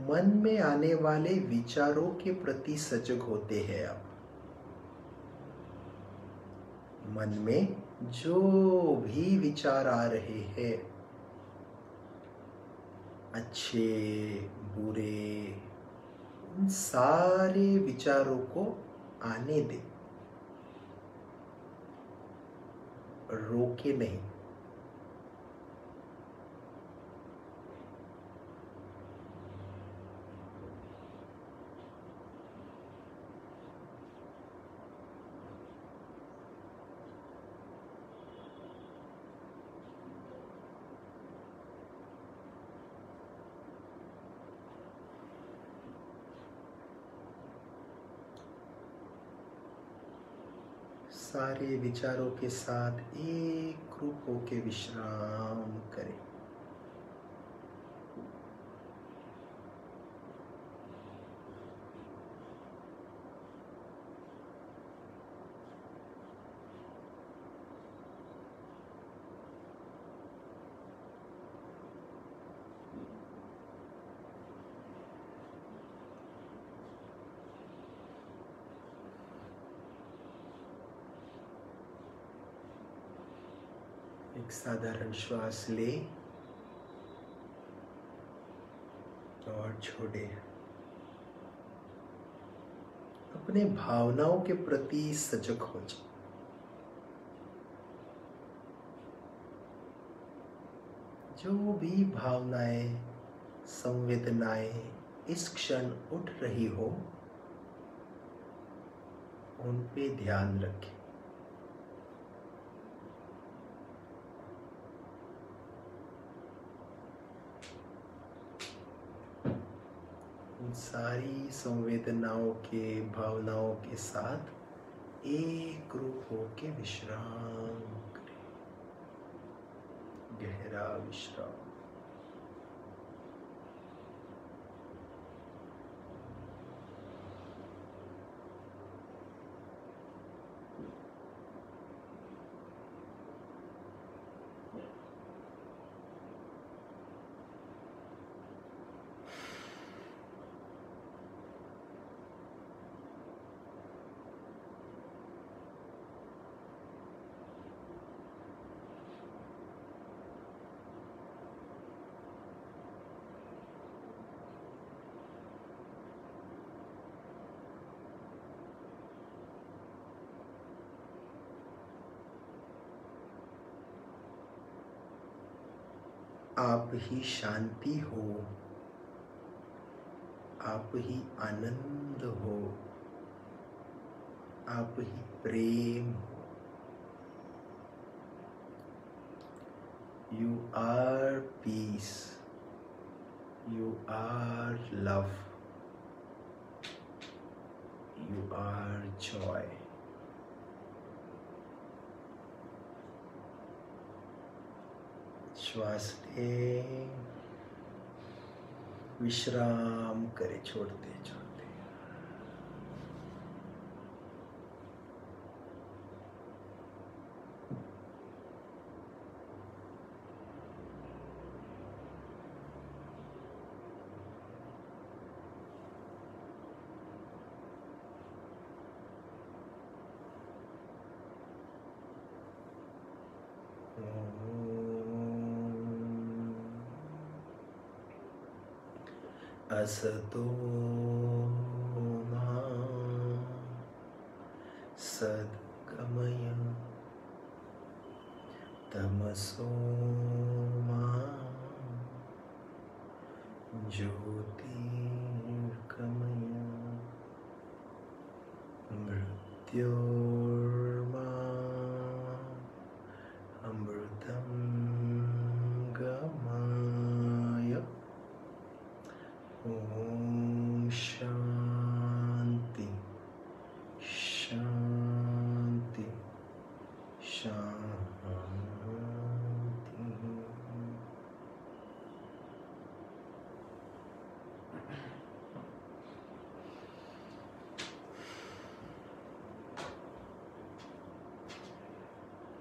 मन में आने वाले विचारों के प्रति सजग होते हैं आप। मन में जो भी विचार आ रहे हैं, अच्छे बुरे, उन सारे विचारों को आने दे, रोके नहीं। सारे विचारों के साथ एक रूप होके विश्राम करें। एक साधारण श्वास ले और छोड़े। अब अपने भावनाओं के प्रति सजग हो जाओ। जो भी भावनाएं, संवेदनाएं इस क्षण उठ रही हो, उन पे ध्यान रखें। उन सारी संवेदनाओं के, भावनाओं के साथ एक रूप होके विश्राम करें, गहरा विश्राम। आप ही शांति हो, आप ही आनंद हो, आप ही प्रेम हो। You are peace, you are love, you are joy. श्वास लें, विश्राम करें, छोड़ते छोड़ते। असतो मा सद्गमय, तमसो मा ज्योतिर्गमय, मृत्योर्मा अमृतं गमय। ओम शांति शांति शांति।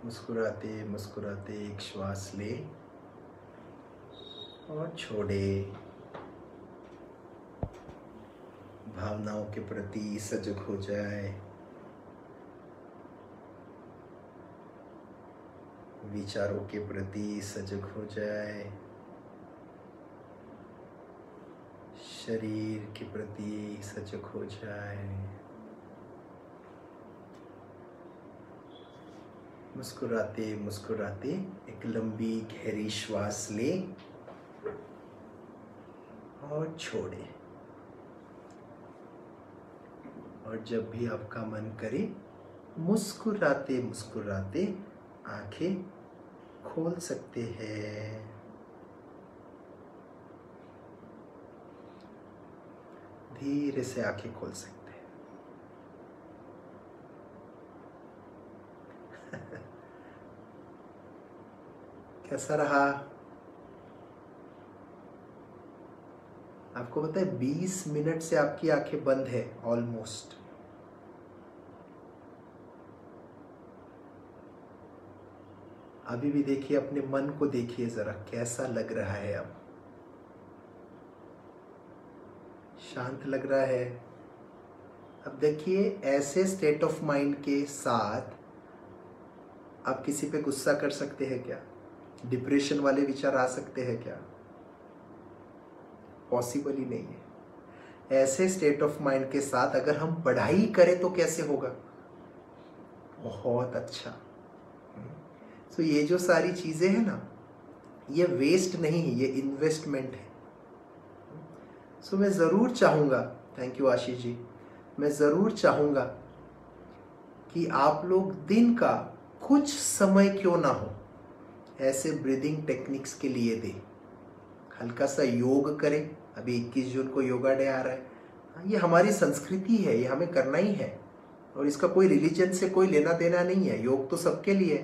मुस्कुराते मुस्कुराते एक श्वास ले और छोड़े। भावनाओं के प्रति सजग हो जाए, विचारों के प्रति सजग हो जाए, शरीर के प्रति सजग हो जाए। मुस्कुराते मुस्कुराते एक लंबी गहरी श्वास ले और छोड़े। और जब भी आपका मन करे, मुस्कुराते मुस्कुराते आंखें खोल सकते हैं। धीरे से आंखें खोल सकते हैं। कैसा रहा? आपको पता है 20 मिनट से आपकी आंखें बंद है ऑलमोस्ट। अभी भी देखिए, अपने मन को देखिए जरा, कैसा लग रहा है अब? शांत लग रहा है? अब देखिए, ऐसे स्टेट ऑफ माइंड के साथ आप किसी पे गुस्सा कर सकते हैं क्या? डिप्रेशन वाले विचार आ सकते हैं क्या? पॉसिबल ही नहीं है। ऐसे स्टेट ऑफ माइंड के साथ अगर हम पढ़ाई करें तो कैसे होगा? बहुत अच्छा। तो ये जो सारी चीजें हैं ना, ये वेस्ट नहीं है, ये इन्वेस्टमेंट है। सो मैं ज़रूर चाहूँगा, थैंक यू आशीष जी, मैं ज़रूर चाहूँगा कि आप लोग दिन का कुछ समय क्यों ना हो ऐसे ब्रीदिंग टेक्निक्स के लिए दें। हल्का सा योग करें। अभी 21 जून को योगा डे आ रहा है। ये हमारी संस्कृति है, ये हमें करना ही है और इसका कोई रिलीजन से कोई लेना देना नहीं है। योग तो सबके लिए है।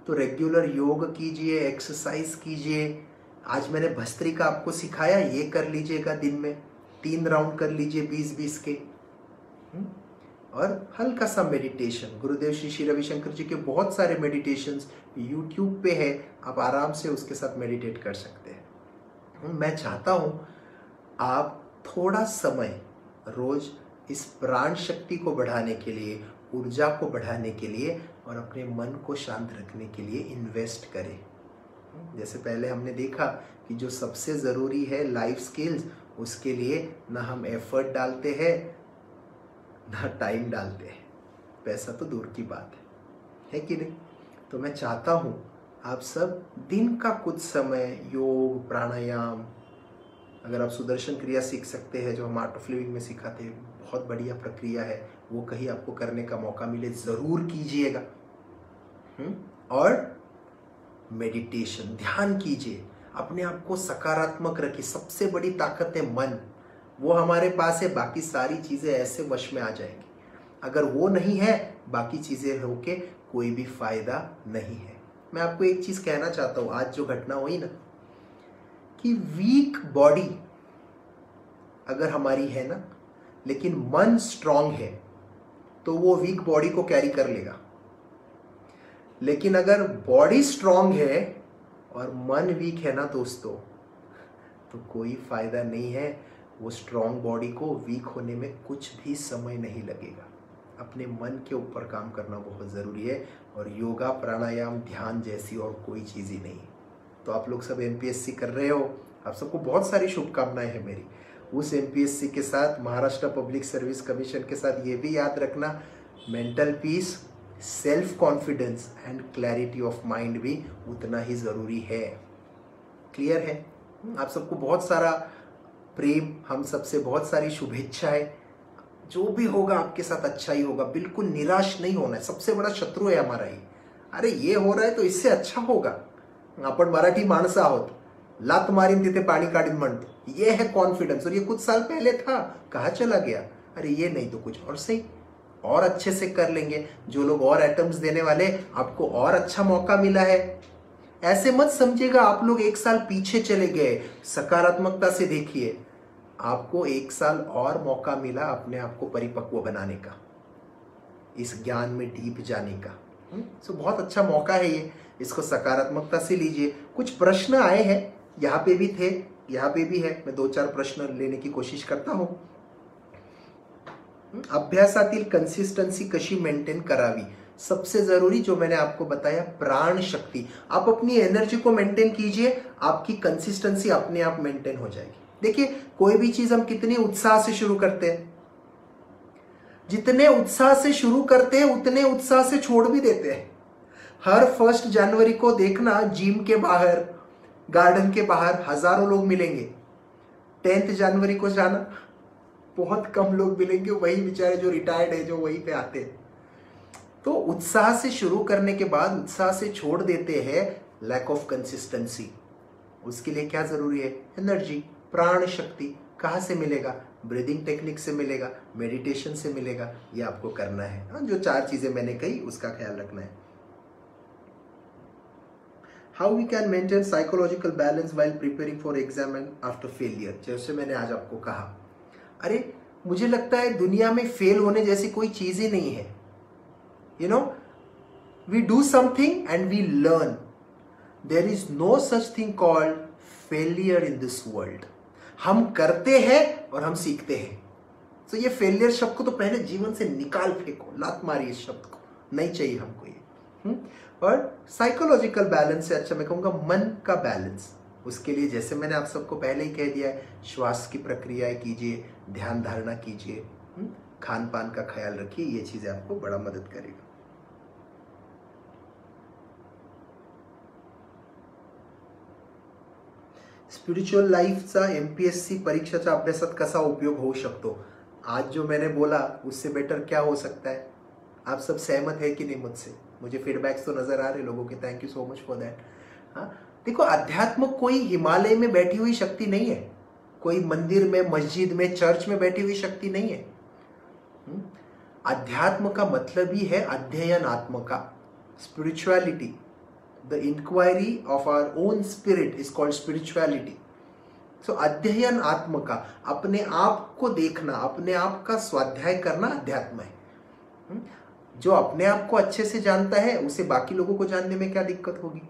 तो रेगुलर योग कीजिए, एक्सरसाइज कीजिए। आज मैंने भस्त्रिका आपको सिखाया, ये कर लीजिएगा दिन में 3 राउंड कर लीजिए 20-20 के। और हल्का सा मेडिटेशन, गुरुदेव श्री श्री रविशंकर जी के बहुत सारे मेडिटेशंस यूट्यूब पे है, आप आराम से उसके साथ मेडिटेट कर सकते हैं। मैं चाहता हूँ आप थोड़ा समय रोज इस प्राण शक्ति को बढ़ाने के लिए, ऊर्जा को बढ़ाने के लिए और अपने मन को शांत रखने के लिए इन्वेस्ट करें। जैसे पहले हमने देखा कि जो सबसे ज़रूरी है लाइफ स्किल्स, उसके लिए ना हम एफर्ट डालते हैं ना टाइम डालते हैं, पैसा तो दूर की बात है कि नहीं? तो मैं चाहता हूँ आप सब दिन का कुछ समय योग, प्राणायाम, अगर आप सुदर्शन क्रिया सीख सकते हैं जो हम आर्ट ऑफ लिविंग में सिखाते हैं, बहुत बढ़िया प्रक्रिया है, वो कहीं आपको करने का मौका मिले ज़रूर कीजिएगा। और मेडिटेशन, ध्यान कीजिए, अपने आप को सकारात्मक रखिए। सबसे बड़ी ताकत है मन, वो हमारे पास है, बाकी सारी चीज़ें ऐसे वश में आ जाएंगी। अगर वो नहीं है, बाकी चीज़ें होके कोई भी फायदा नहीं है। मैं आपको एक चीज़ कहना चाहता हूँ, आज जो घटना हुई ना, कि वीक बॉडी अगर हमारी है ना, लेकिन मन स्ट्रांग है, तो वो वीक बॉडी को कैरी कर लेगा। लेकिन अगर बॉडी स्ट्रांग है और मन वीक है ना दोस्तों, तो कोई फायदा नहीं है। वो स्ट्रांग बॉडी को वीक होने में कुछ भी समय नहीं लगेगा। अपने मन के ऊपर काम करना बहुत ज़रूरी है और योगा, प्राणायाम, ध्यान जैसी और कोई चीज़ ही नहीं। तो आप लोग सब एमपीएससी कर रहे हो, आप सबको बहुत सारी शुभकामनाएं हैं मेरी। उस एमपीएससी के साथ, महाराष्ट्र पब्लिक सर्विस कमीशन के साथ ये भी याद रखना, mental peace, self confidence and clarity of mind भी उतना ही ज़रूरी है। क्लियर है? आप सबको बहुत सारा प्रेम, हम सबसे बहुत सारी शुभेच्छाएं। जो भी होगा आपके साथ अच्छा ही होगा, बिल्कुल निराश नहीं होना है। सबसे बड़ा शत्रु है हमारा ये। अरे ये हो रहा है तो इससे अच्छा होगा। आपण मराठी माणसं आहोत, लात मारीन तिथे पाणी काढीन म्हणतो, ये है कॉन्फिडेंस। और ये कुछ साल पहले था, कहाँ चला गया? अरे ये नहीं तो कुछ और सही, और अच्छे से कर लेंगे। जो लोग और एटम्स देने वाले, आपको और अच्छा मौका मिला है। ऐसे मत समझिएगा आप लोग 1 साल पीछे चले गए। सकारात्मकता से देखिए, आपको 1 साल और मौका मिला अपने आप को परिपक्व बनाने का, इस ज्ञान में डीप जाने का। सो बहुत अच्छा मौका है ये, इसको सकारात्मकता से लीजिए। कुछ प्रश्न आए हैं, यहाँ पे भी थे, यहाँ पे भी है। मैं 2-4 प्रश्न लेने की कोशिश करता हूँ। अभ्यासातील कन्सिस्टन्सी कशी मेंटेन करावी? सबसे जरूरी जो मैंने आपको बताया, प्राण शक्ति। आप अपनी एनर्जी को मेंटेन कीजिए, आपकी कंसिस्टेंसी अपने आप मेंटेन हो जाएगी। देखिए, कोई भी चीज हम कितने उत्साह से शुरू करते हैं, जितने उत्साह से शुरू करते हैं उतने उत्साह से छोड़ भी देते हैं। हर 1 जनवरी को देखना, जिम के बाहर, गार्डन के बाहर हजारों लोग मिलेंगे। 10 जनवरी को जाना, बहुत कम लोग मिलेंगे, वही बेचारे जो रिटायर्ड है जो वहीं पे आते हैं। तो उत्साह से शुरू करने के बाद उत्साह से छोड़ देते हैं, लैक ऑफ कंसिस्टेंसी। उसके लिए क्या जरूरी है? एनर्जी, प्राण शक्ति। कहाँ से मिलेगा? ब्रीदिंग टेक्निक से मिलेगा, मेडिटेशन से मिलेगा। ये आपको करना है। जो 4 चीजें मैंने कही उसका ख्याल रखना है। How we can maintain psychological balance while preparing for exam and after failure? जैसे मैंने आज आपको कहा, अरे मुझे लगता है दुनिया में फेल होने जैसी कोई चीज ही नहीं है। You know, we do something and we learn. There is no such thing called failure in this world. हम करते हैं और हम सीखते हैं। तो ये फेलियर शब्द को तो पहले जीवन से निकाल फेंको, लात मारी इस शब्द को, नहीं चाहिए हमको ये। और साइकोलॉजिकल बैलेंस से अच्छा मैं कहूँगा मन का बैलेंस। उसके लिए जैसे मैंने आप सबको पहले ही कह दिया है, श्वास की प्रक्रियाएं कीजिए, ध्यान धारणा कीजिए, खान पान का ख्याल रखिए, ये चीज़ें आपको बड़ा मदद करेगा। स्पिरिच्युअल लाईफचा MPSC परीक्षाच्या अभ्यासात कसा उपयोग होऊ शकतो? आज जो मैंने बोला उससे बेटर क्या हो सकता है? आप सब सहमत है कि नहीं मुझसे? मुझे फीडबैक्स तो नजर आ रहे लोगों के, thank you so much for that. हाँ, देखो, अध्यात्म कोई हिमालय में बैठी हुई शक्ति नहीं है, कोई मंदिर में, मस्जिद में, चर्च में बैठी हुई शक्ति नहीं है। अध्यात्म का मतलब ही है अध्ययन आत्म का, spirituality. The inquiry of our own spirit is called spirituality. So अध्ययन आत्म का, अपने आप को देखना, अपने आप का स्वाध्याय करना अध्यात्म है। जो अपने आप को अच्छे से जानता है उसे बाकी लोगों को जानने में क्या दिक्कत होगी?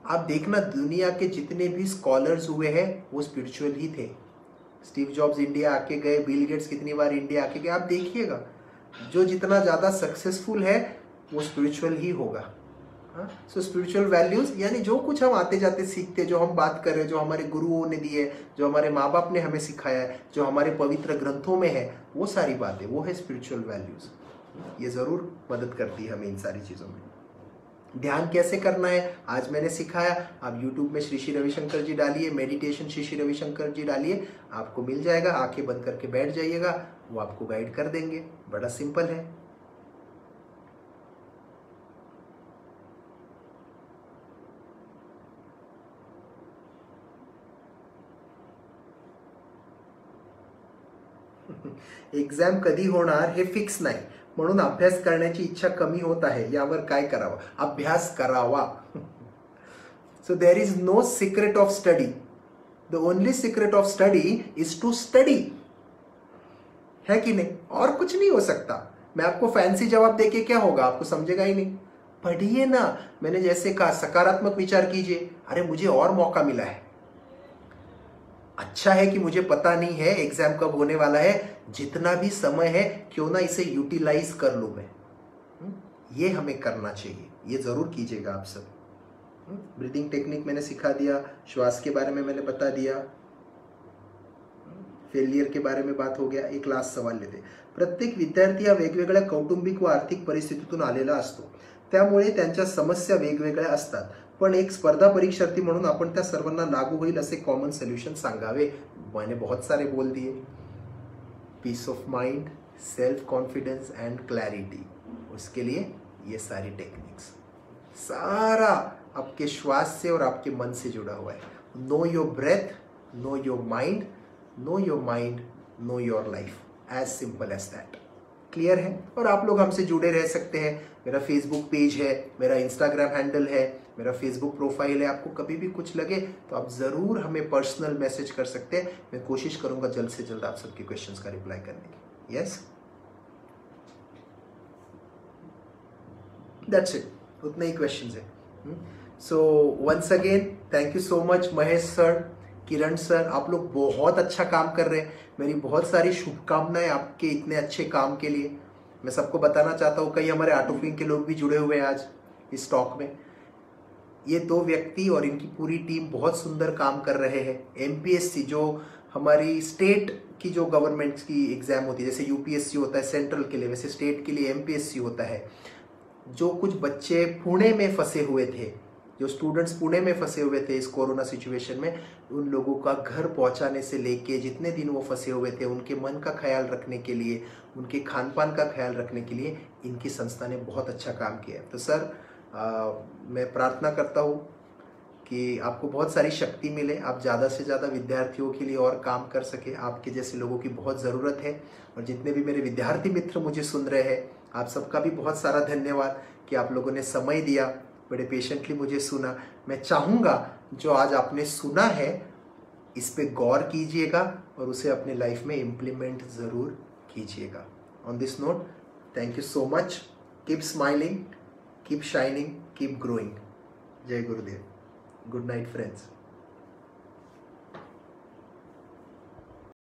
आप देखना, दुनिया के जितने भी स्कॉलर्स हुए हैं वो स्पिरिचुअल ही थे। स्टीव जॉब्स इंडिया आके गए, बिल गेट्स कितनी बार इंडिया आके गए, आप देखिएगा जो जितना ज़्यादा सक्सेसफुल है वो स्पिरिचुअल ही होगा। सो स्पिरिचुअल वैल्यूज यानी जो कुछ हम आते जाते सीखते, जो हम बात कर रहे हैं, जो हमारे गुरुओं ने दिए, जो हमारे माँ बाप ने हमें सिखाया है, जो हमारे पवित्र ग्रंथों में है, वो सारी बातें, वो है स्पिरिचुअल वैल्यूज। ये ज़रूर मदद करती है हमें इन सारी चीज़ों में। ध्यान कैसे करना है आज मैंने सिखाया। आप YouTube में श्री श्री रविशंकर जी डालिए, मेडिटेशन श्री श्री रविशंकर जी डालिए, आपको मिल जाएगा। आंखें बंद करके बैठ जाइएगा, वो आपको गाइड कर देंगे। बड़ा सिंपल है। एक्झाम कधी होणार हे फिक्स नाही, म्हणून अभ्यास करण्याची इच्छा कमी होत आहे, यावर काय करावं? अभ्यास करावा। So there is no secret of study, the only secret of study is to study, है कि नहीं? और कुछ नहीं हो सकता। मैं आपको फैंसी जवाब देके क्या होगा, आपको समझेगा ही नहीं। पढ़िए ना, मैंने जैसे कहा सकारात्मक विचार कीजिए, अरे मुझे और मौका मिला है, अच्छा है कि मुझे पता नहीं है एग्जाम कब होने वाला है, जितना भी समय है क्यों ना इसे यूटिलाइज कर लूं मैं। ये हमें करना चाहिए, ये जरूर कीजिएगा आप सब। ब्रीदिंग टेक्निक मैंने सिखा दिया, श्वास के बारे में मैंने बता दिया, फेलियर के बारे में बात हो गया। एक लास्ट सवाल लेते। प्रत्येक विद्यार्थी हा वेगवेगळ्या कौटुंबिक व आर्थिक परिस्थितीतून आलेला असतो, त्यामुळे त्यांच्या समस्या वेगवेगळ्या असतात, पण एक स्पर्धा परीक्षार्थी म्हणून आपण त्या सर्वांना लागू होईल असे कॉमन सोल्यूशन सांगावे। मैंने बहुत सारे बोल दिए, peace of mind, self confidence and clarity. उसके लिए ये सारी टेक्निक्स, सारा आपके श्वास से और आपके मन से जुड़ा हुआ है। Know your breath, know your mind, know your mind, know your life, as simple as that. Clear है? और आप लोग हमसे जुड़े रह सकते हैं। मेरा फेसबुक पेज है, मेरा इंस्टाग्राम हैंडल है, मेरा फेसबुक प्रोफाइल है। आपको कभी भी कुछ लगे तो आप ज़रूर हमें पर्सनल मैसेज कर सकते हैं। मैं कोशिश करूंगा जल्द से जल्द आप सबके क्वेश्चंस का रिप्लाई करने की। यस, दैट्स इट, उतने ही क्वेश्चंस है। So once again thank you so much Mahesh sir, Kiran sir, आप लोग बहुत अच्छा काम कर रहे हैं। मेरी बहुत सारी शुभकामनाएं आपके इतने अच्छे काम के लिए। मैं सबको बताना चाहता हूँ, कई हमारे ऑटोफिंग के लोग भी जुड़े हुए हैं आज इस टॉक में। ये 2 व्यक्ति और इनकी पूरी टीम बहुत सुंदर काम कर रहे हैं। MPSC जो हमारी स्टेट की जो गवर्नमेंट की एग्जाम होती है, जैसे UPSC होता है सेंट्रल के लिए, वैसे स्टेट के लिए MPSC होता है। जो कुछ बच्चे पुणे में फंसे हुए थे, जो स्टूडेंट्स पुणे में फंसे हुए थे इस कोरोना सिचुएशन में, उन लोगों का घर पहुंचाने से लेके जितने दिन वो फंसे हुए थे, उनके मन का ख्याल रखने के लिए, उनके खान पान का ख्याल रखने के लिए इनकी संस्था ने बहुत अच्छा काम किया है। तो सर मैं प्रार्थना करता हूँ कि आपको बहुत सारी शक्ति मिले, आप ज़्यादा से ज़्यादा विद्यार्थियों के लिए और काम कर सके। आपके जैसे लोगों की बहुत ज़रूरत है। और जितने भी मेरे विद्यार्थी मित्र मुझे सुन रहे हैं, आप सबका भी बहुत सारा धन्यवाद कि आप लोगों ने समय दिया, बड़े पेशेंटली मुझे सुना। मैं चाहूँगा जो आज आपने सुना है इस पे गौर कीजिएगा और उसे अपने लाइफ में इम्प्लीमेंट ज़रूर कीजिएगा। On this note, thank you so much. Keep smiling, keep shining, keep growing. Jai Gurudev. Good night, friends.